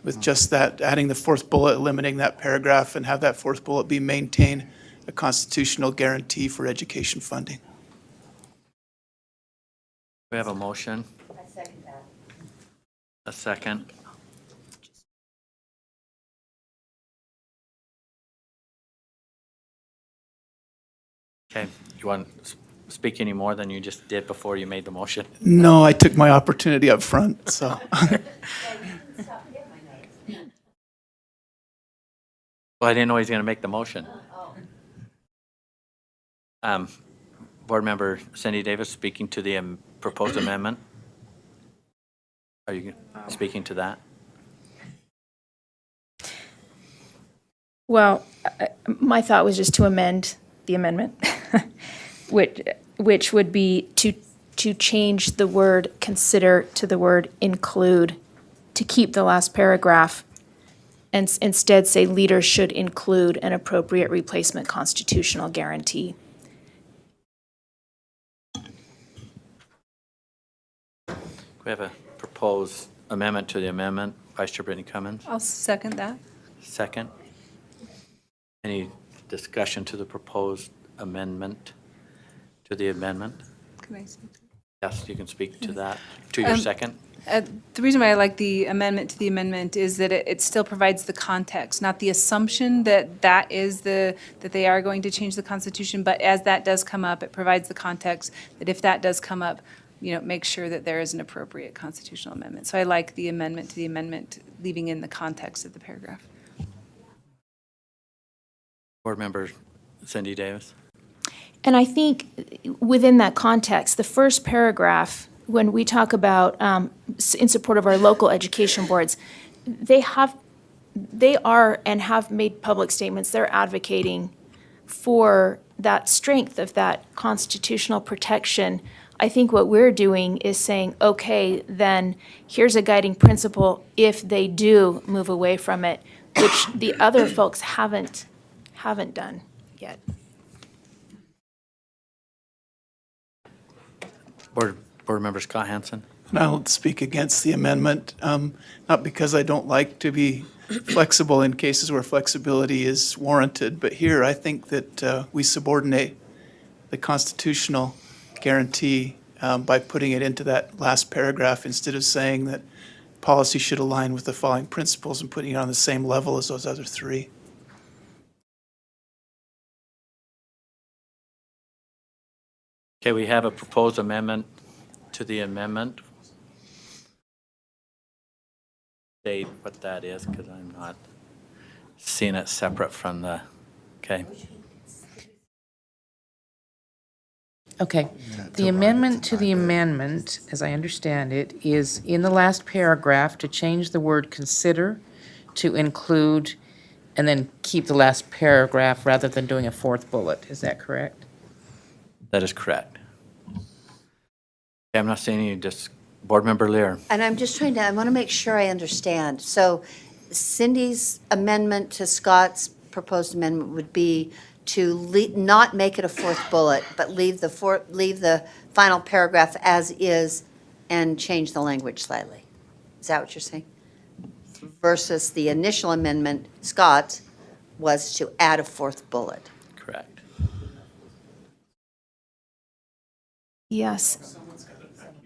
with just that, adding the fourth bullet, eliminating that paragraph, and have that fourth bullet be maintain a constitutional guarantee for education funding. We have a motion. I second that. A second. Okay, you want to speak any more than you just did before you made the motion? No, I took my opportunity up front, so. Well, I didn't know he was going to make the motion. Board Member Cindy Davis speaking to the proposed amendment. Are you speaking to that? Well, my thought was just to amend the amendment, which would be to change the word consider to the word include, to keep the last paragraph, and instead say leaders should include an appropriate replacement constitutional guarantee. We have a proposed amendment to the amendment. Vice Chair Brittany Cummins, I'll second that. second. Any discussion to the proposed amendment, to the amendment? Can I speak? Yes, you can speak to that, to your second. The reason why I like the amendment to the amendment is that it still provides the context, not the assumption that that they are going to change the Constitution, but as that does come up, it provides the context that if that does come up, make sure that there is an appropriate constitutional amendment. So I like the amendment to the amendment, leaving in the context of the paragraph. Board Member Cindy Davis. And I think within that context, the first paragraph, when we talk about in support of our local education boards, they are and have made public statements. They're advocating for that strength of that constitutional protection. I think what we're doing is saying, okay, then here's a guiding principle if they do move away from it, which the other folks haven't done yet. Board Member Scott Hansen. And I'll speak against the amendment, not because I don't like to be flexible in cases where flexibility is warranted, but here I think that we subordinate the constitutional guarantee by putting it into that last paragraph instead of saying that policy should align with the following principles and putting it on the same level as those other three. Okay, we have a proposed amendment to the amendment. State what that is, because I'm not seeing it separate from the, okay. Okay. The amendment to the amendment, as I understand it, is in the last paragraph to change the word consider to include, and then keep the last paragraph rather than doing a fourth bullet. Is that correct? That is correct. Okay, I'm not seeing any, Board Member Lear. And I'm just I want to make sure I understand. So Cindy's amendment to Scott's proposed amendment would be to not make it a fourth bullet, but leave the final paragraph as is and change the language slightly. Is that what you're saying? Versus the initial amendment, Scott's, was to add a fourth bullet. Correct. Yes.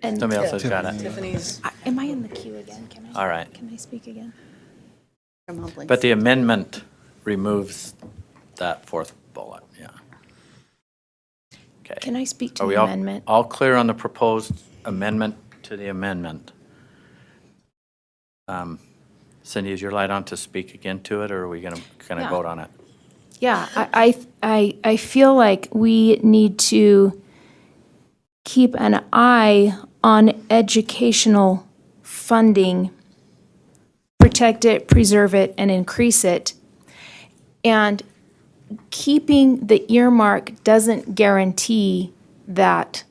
And Somebody else has got it. Tiffany's. am I in the queue again? Can I? All right. Can I speak again? From Humbling. But the amendment removes that fourth bullet, yeah. Okay. Can I speak to Are we the all, amendment? all clear on the proposed amendment to the amendment? Cindy, is your light on to speak again to it, or are we going to kind of Yeah. vote on it? Yeah, I feel like we need to keep an eye on educational funding, protect it, preserve it, and increase it. And keeping the earmark doesn't guarantee that.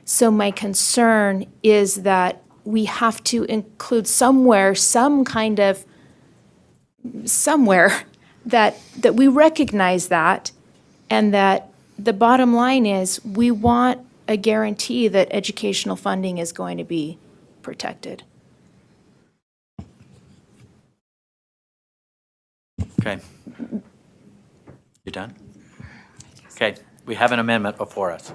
So my concern is that we have to include somewhere that we recognize that, and that the bottom line is we want a guarantee that educational funding is going to be protected. Okay. You done? Okay, we have an amendment before us.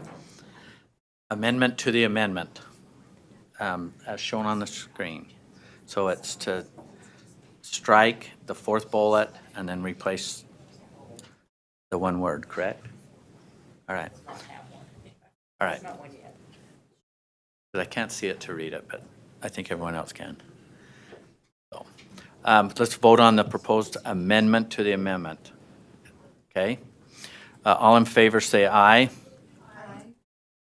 Amendment to the amendment, as shown on the screen. So it's to strike the fourth bullet and then replace the one word, correct? All right. All right. But I can't see it to read it, but I think everyone else can. So, let's vote on the proposed amendment to the amendment. Okay? All in favor say aye. Aye.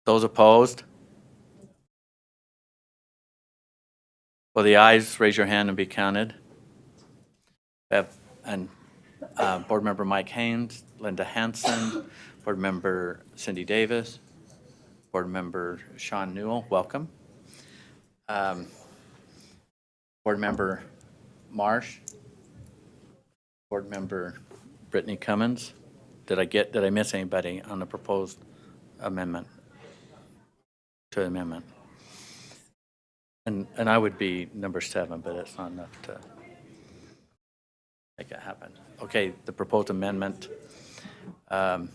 Those opposed? For the ayes, raise your hand and be counted. We have Board Member Mike Haynes, Linda Hansen, Board Member Cindy Davis, Board Member Sean Newell, welcome. Board Member Marsh, Board Member Brittany Cummins. Did I miss anybody on the proposed amendment to the amendment? And I would be number 7, but it's not enough to make it happen. Okay, the proposed amendment to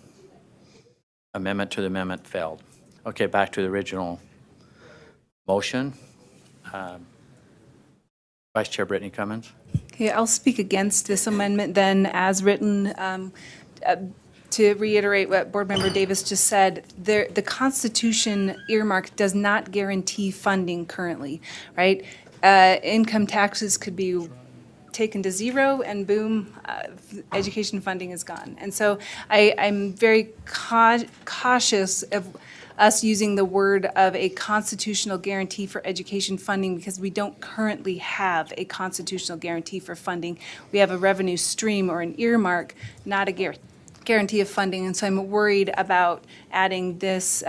the amendment failed. Okay, back to the original motion. Vice Chair Brittany Cummins. Okay, I'll speak against this amendment then as written. To reiterate what Board Member Davis just said, the Constitution earmark does not guarantee funding currently, right? Income taxes could be taken to zero and boom, education funding is gone. And so I'm very cautious of us using the word of a constitutional guarantee for education funding because we don't currently have a constitutional guarantee for funding. We have a revenue stream or an earmark, not a guarantee of funding. And so I'm worried about adding this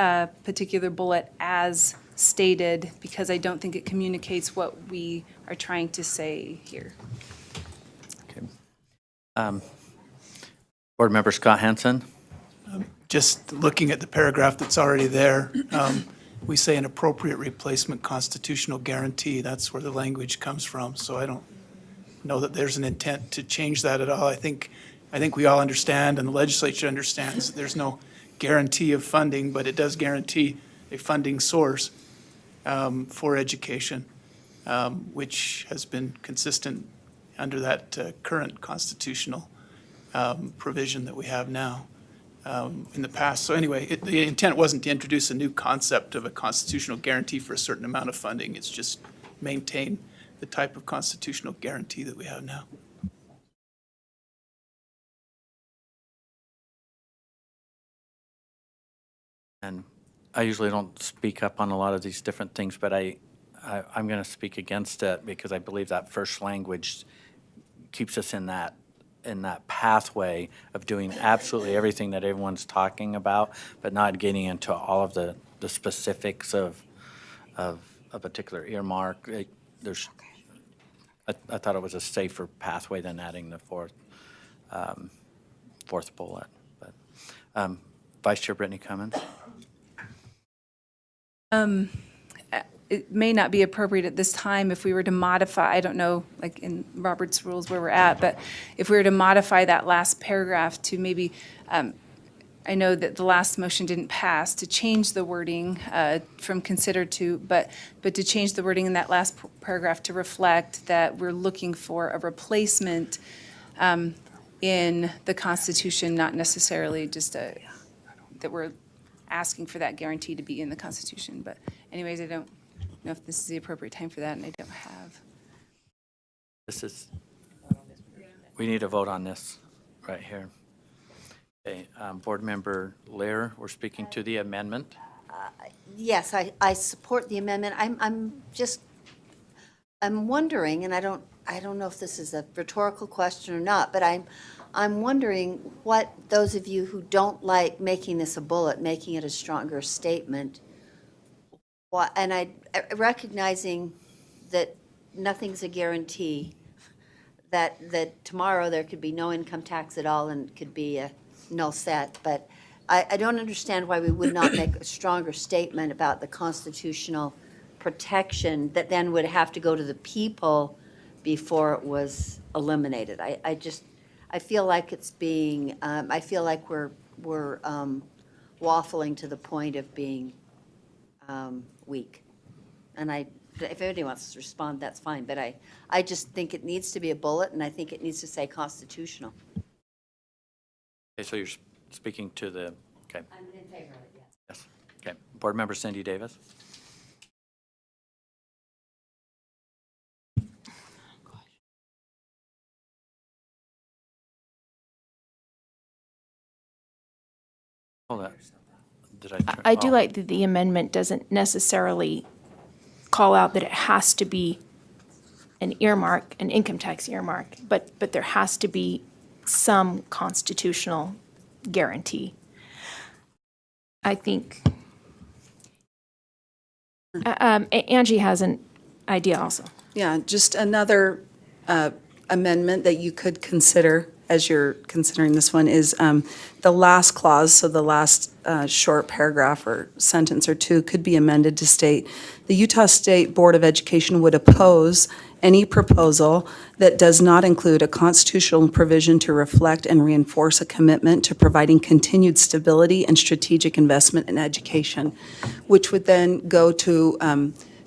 particular bullet as stated because I don't think it communicates what we are trying to say here. Okay. Board Member Scott Hansen. Just looking at the paragraph that's already there, we say an appropriate replacement constitutional guarantee. That's where the language comes from. So I don't know that there's an intent to change that at all. I think we all understand and the legislature understands that there's no guarantee of funding, but it does guarantee a funding source for education, which has been consistent under that current constitutional provision that we have now in the past. So anyway, the intent wasn't to introduce a new concept of a constitutional guarantee for a certain amount of funding. It's just maintain the type of constitutional guarantee that we have now. And I usually don't speak up on a lot of these different things, but I'm going to speak against it because I believe that first language keeps us in that pathway of doing absolutely everything that everyone's talking about, but not getting into all of the specifics of a particular earmark. I thought it was a safer pathway than adding the fourth bullet. But Vice Chair Brittany Cummins. It may not be appropriate at this time if we were to modify, I don't know, like in Robert's rules where we're at, but if we were to modify that last paragraph to maybe, I know that the last motion didn't pass, to change the wording from consider to, but to change the wording in that last paragraph to reflect that we're looking for a replacement in the Constitution, not necessarily just that we're asking for that guarantee to be in the Constitution. But anyways, I don't know if this is the appropriate time for that, and I don't have. We need to vote on this right here. Okay, Board Member Lear, we're speaking to the amendment. Yes, I support the amendment. I'm wondering, and I don't know if this is a rhetorical question or not, but I'm wondering what those of you who don't like making this a bullet, making it a stronger statement, and recognizing that nothing's a guarantee, that tomorrow there could be no income tax at all and it could be a null set, but I don't understand why we would not make a stronger statement about the constitutional protection that then would have to go to the people before it was eliminated. I feel like it's being, I feel like we're waffling to the point of being weak. And if anybody wants to respond, that's fine, but I just think it needs to be a bullet, and I think it needs to say constitutional. Okay, so you're speaking to the, okay. I'm in favor of it, yes. Yes. Okay. Board Member Cindy Davis? Hold on. Did I turn? I do oh. like that the amendment doesn't necessarily call out that it has to be an earmark, an income tax earmark, but there has to be some constitutional guarantee. I think Angie has an idea also. Yeah, just another amendment that you could consider as you're considering this one is the last clause, so the last short paragraph or sentence or two could be amended to state, the Utah State Board of Education would oppose any proposal that does not include a constitutional provision to reflect and reinforce a commitment to providing continued stability and strategic investment in education, which would then go to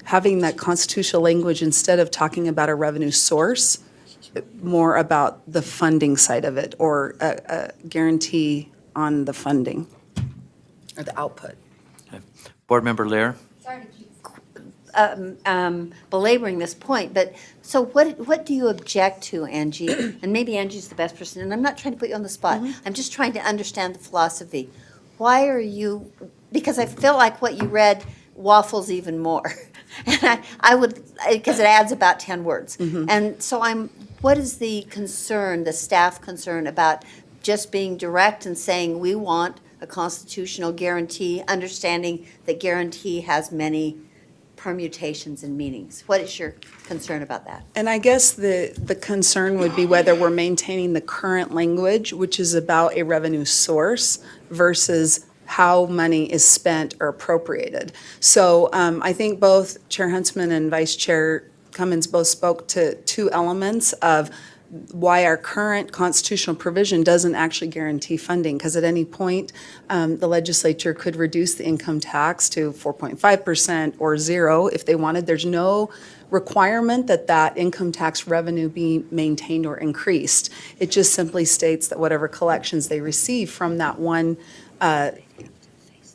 having that constitutional language instead of talking about a revenue source, more about the funding side of it, or a guarantee on the funding or the output. Okay. Board Member Lear? Belaboring this point, but so what do you object to, Angie? And maybe Angie's the best person, and I'm not trying to put you on the spot. I'm just trying to understand the philosophy. Why are you, because I feel like what you read waffles even more. And I would, because it adds about 10 words. And so what is the concern, the staff concern about just being direct and saying we want a constitutional guarantee, understanding that guarantee has many permutations and meanings? What is your concern about that? And I guess the concern would be whether we're maintaining the current language, which is about a revenue source, versus how money is spent or appropriated. So I think both Chair Huntsman and Vice Chair Cummins both spoke to two elements of why our current constitutional provision doesn't actually guarantee funding, because at any point, the legislature could reduce the income tax to 4.5% or 0 if they wanted. There's no requirement that that income tax revenue be maintained or increased. It just simply states that whatever collections they receive from that one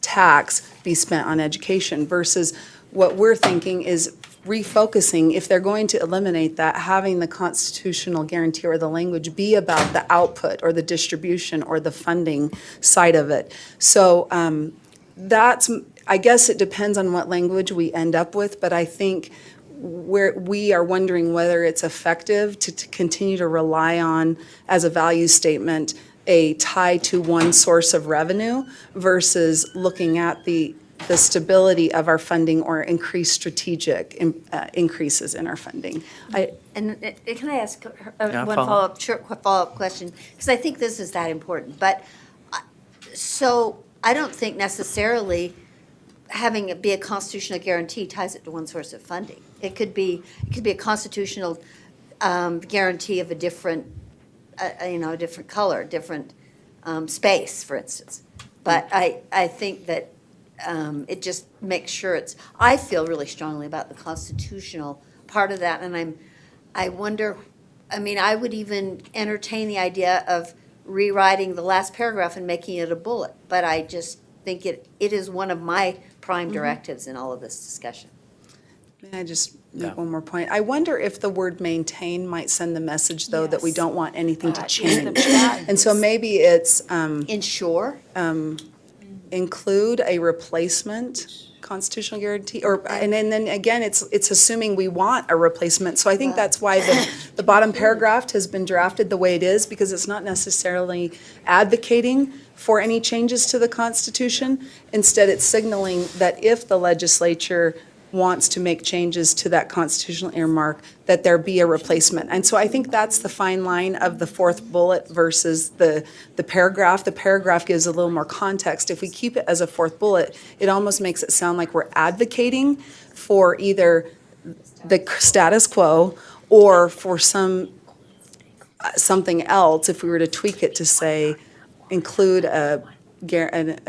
tax be spent on education, versus what we're thinking is refocusing, if they're going to eliminate that, having the constitutional guarantee or the language be about the output or the distribution or the funding side of it. So that's, I guess it depends on what language we end up with, but I think we are wondering whether it's effective to continue to rely on, as a value statement, a tie to one source of revenue versus looking at the stability of our funding or increased strategic increases in our funding. And can I ask Yeah, one follow. follow-up question? Because I think this is that important. But so I don't think necessarily having it be a constitutional guarantee ties it to one source of funding. It could be a constitutional guarantee of a different, a different color, different space, for instance. But I think that it just makes sure I feel really strongly about the constitutional part of that, and I wonder, I would even entertain the idea of rewriting the last paragraph and making it a bullet, but I just think it is one of my prime directives in all of this discussion. May I just make Yeah. one more point? I wonder if the word maintain might send the message, though, that we Yes. don't want anything to That is the- change. that And so is- maybe it's Ensure, include a replacement constitutional guarantee, and then again, it's assuming we want a replacement. So I think that's why the bottom paragraph has been drafted the way it is, because it's not necessarily advocating for any changes to the Constitution. Instead, it's signaling that if the legislature wants to make changes to that constitutional earmark, that there be a replacement. And so I think that's the fine line of the fourth bullet versus the paragraph. The paragraph gives a little more context. If we keep it as a fourth bullet, it almost makes it sound like we're advocating for either the status quo or for something else, if we were to tweak it to say, include a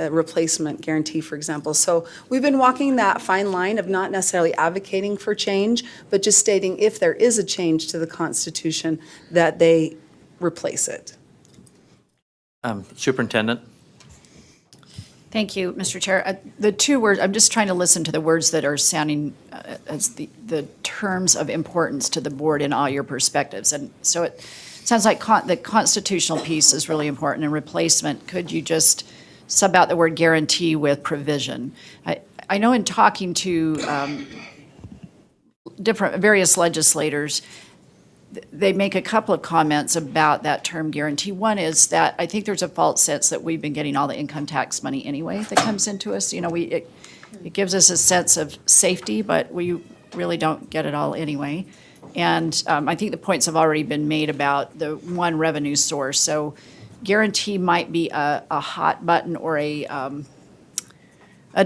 replacement guarantee, for example. So we've been walking that fine line of not necessarily advocating for change, but just stating if there is a change to the Constitution, that they replace it. Superintendent? Thank you, Mr. Chair. The two words, I'm just trying to listen to the words that are sounding as the terms of importance to the board in all your perspectives. And so it sounds like the constitutional piece is really important, and replacement, could you just sub out the word guarantee with provision? I know in talking to various legislators, they make a couple of comments about that term guarantee. One is that I think there's a false sense that we've been getting all the income tax money anyway that comes into us. You know, it gives us a sense of safety, but we really don't get it all anyway. And I think the points have already been made about the one revenue source. So guarantee might be a hot button or a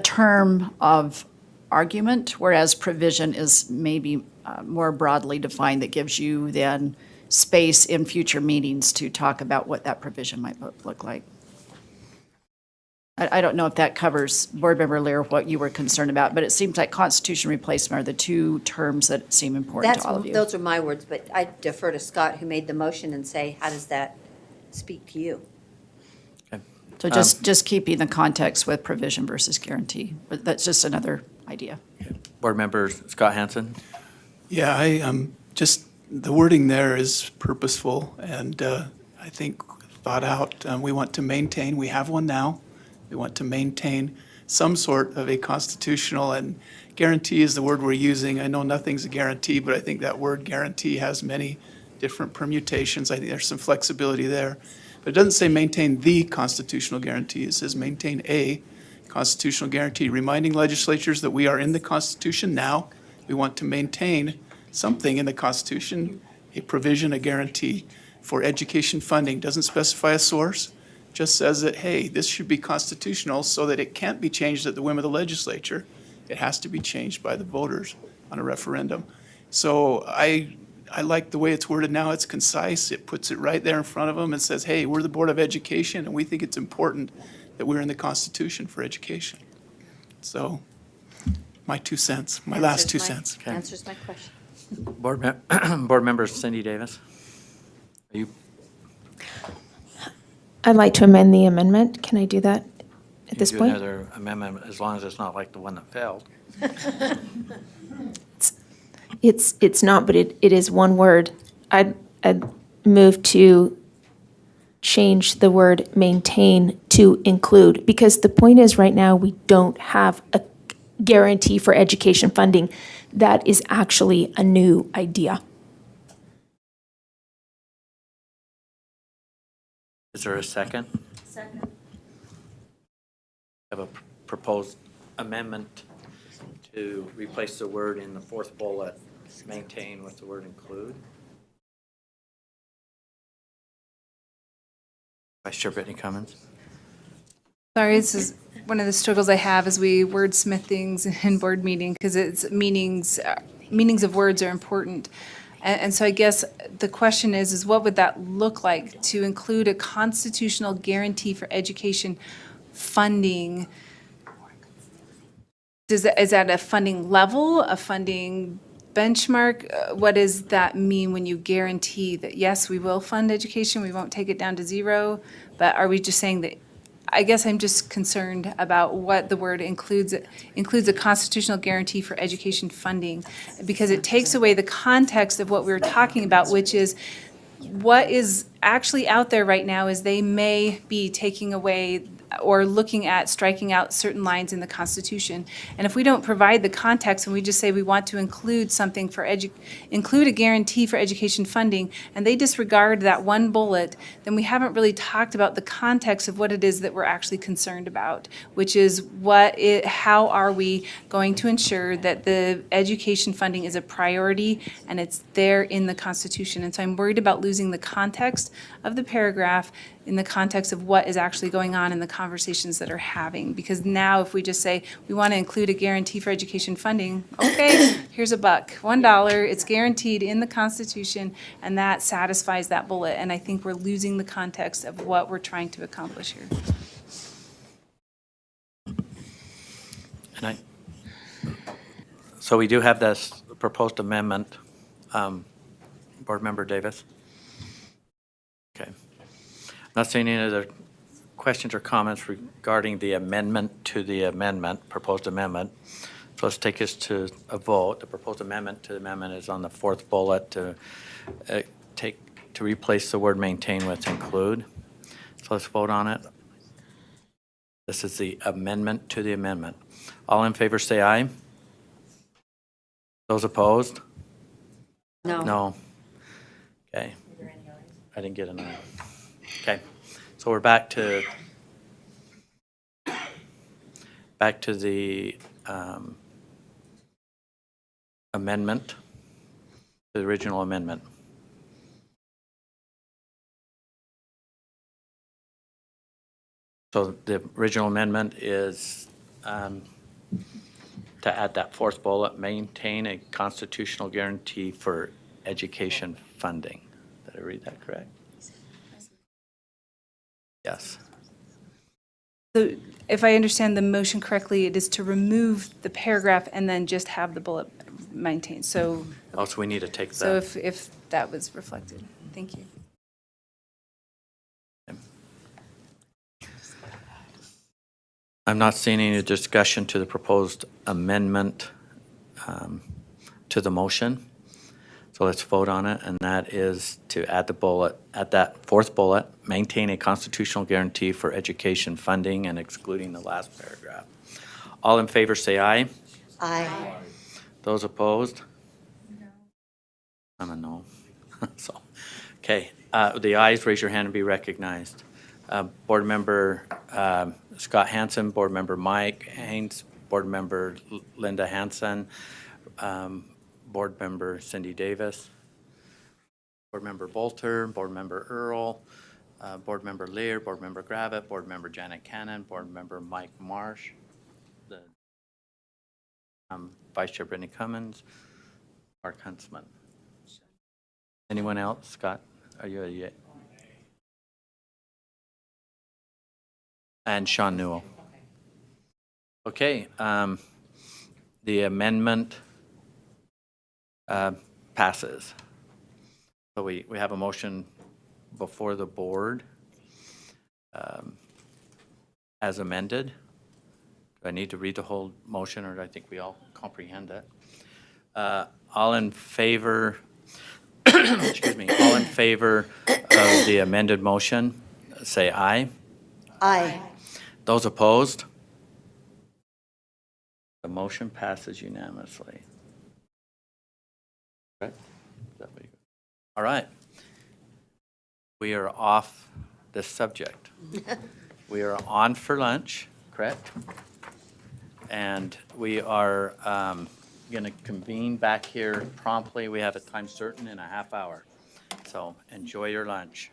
term of argument, whereas provision is maybe more broadly defined, that gives you then space in future meetings to talk about what that provision might look like. I don't know if that covers, Board Member Lear, what you were concerned about, but it seems like constitution replacement are the two terms that seem important to all of you. Those are my words, but I defer to Scott, who made the motion, and say, how does that speak to you? So just keeping the context with provision versus guarantee, but that's just another idea. Board Member Scott Hansen? Yeah, just, the wording there is purposeful and I think thought out. We want to maintain, we have one now. We want to maintain some sort of a constitutional, and guarantee is the word we're using. I know nothing's a guarantee, but I think that word guarantee has many different permutations. I think there's some flexibility there. But it doesn't say maintain the constitutional guarantee. It says maintain a constitutional guarantee, reminding legislatures that we are in the Constitution now. We want to maintain something in the Constitution, a provision, a guarantee for education funding. Doesn't specify a source, just says that, hey, this should be constitutional so that it can't be changed at the whim of the legislature. It has to be changed by the voters on a referendum. So I like the way it's worded now. It's concise. It puts it right there in front of them and says, hey, we're the Board of Education, and we think it's important that we're in the Constitution for education. So my 2 cents, my last 2 cents. Answers my question. Board Member Cindy Davis? Are you? I'd like to amend the amendment. Can I do that at this point? You do another amendment, as long as it's not like the one that failed. It's not, but it is one word. I'd move to change the word maintain to include, because the point is right now we don't have a guarantee for education funding. That is actually a new idea. Is there a second? Second. Have a proposed amendment to replace the word in the fourth bullet, maintain, with the word include. Vice Chair Brittany Cummins. Sorry, this is one of the struggles I have as we wordsmith things in board meeting, because it's meanings of words are important. And so I guess the question is what would that look like to include a constitutional guarantee for education funding? Is that a funding level, a funding benchmark? What does that mean when you guarantee that, yes, we will fund education, we won't take it down to zero, but are we just saying that? I guess I'm just concerned about what the word includes a constitutional guarantee for education funding, because it takes away the context of what we were talking about, which is what is actually out there right now is they may be taking away or looking at striking out certain lines in the Constitution. And if we don't provide the context and we just say we want to include something for include a guarantee for education funding, and they disregard that one bullet, then we haven't really talked about the context of what it is that we're actually concerned about, which is how are we going to ensure that the education funding is a priority and it's there in the Constitution. And so I'm worried about losing the context of the paragraph in the context of what is actually going on in the conversations that are having. Because now if we just say, we want to include a guarantee for education funding, okay, here's $1, $1, it's guaranteed in the Constitution, and that satisfies that bullet. And I think we're losing the context of what we're trying to accomplish here. So we do have this proposed amendment. Board Member Davis? Okay. Not seeing any other questions or comments regarding the amendment to the amendment, proposed amendment. So let's take this to a vote. The proposed amendment to the amendment is on the fourth bullet to replace the word maintain with include. So let's vote on it. This is the amendment to the amendment. All in favor say aye. Those opposed? No. No. Okay. I didn't get an aye. Okay. So we're back to the amendment, the original amendment. So the original amendment is to add that fourth bullet, maintain a constitutional guarantee for education funding. Did I read that correct? Yes. So if I understand the motion correctly, it is to remove the paragraph and then just have the bullet maintained. So, Also, we need to take so that. if that was reflected, thank you. I'm not seeing any discussion to the proposed amendment to the motion. So let's vote on it, and that is to add the bullet, add that fourth bullet, maintain a constitutional guarantee for education funding and excluding the last paragraph. All in favor say aye. Aye. Those opposed? No. I'm a no. So, okay, the ayes, raise your hand and be recognized. Board Member Scott Hansen, Board Member Mike Haynes, Board Member Linda Hansen, Board Member Cindy Davis, Board Member Bolter, Board Member Earl, Board Member Lear, Board Member Gravitt, Board Member Janet Cannon, Board Member Mike Marsh, the Vice Chair Brittany Cummins, Mark Huntsman. Anyone else? Scott, are you a yay? And Sean Newell. Okay, the amendment passes. So we have a motion before the board as amended. Do I need to read the whole motion, or do I think we all comprehend it? All in favor, excuse me, all in favor of the amended motion, say aye. Aye. Those opposed? The motion passes unanimously. Okay. All right. We are off this subject. We are on for lunch, correct? And we are going to convene back here promptly. We have a time certain in a half hour. So enjoy your lunch.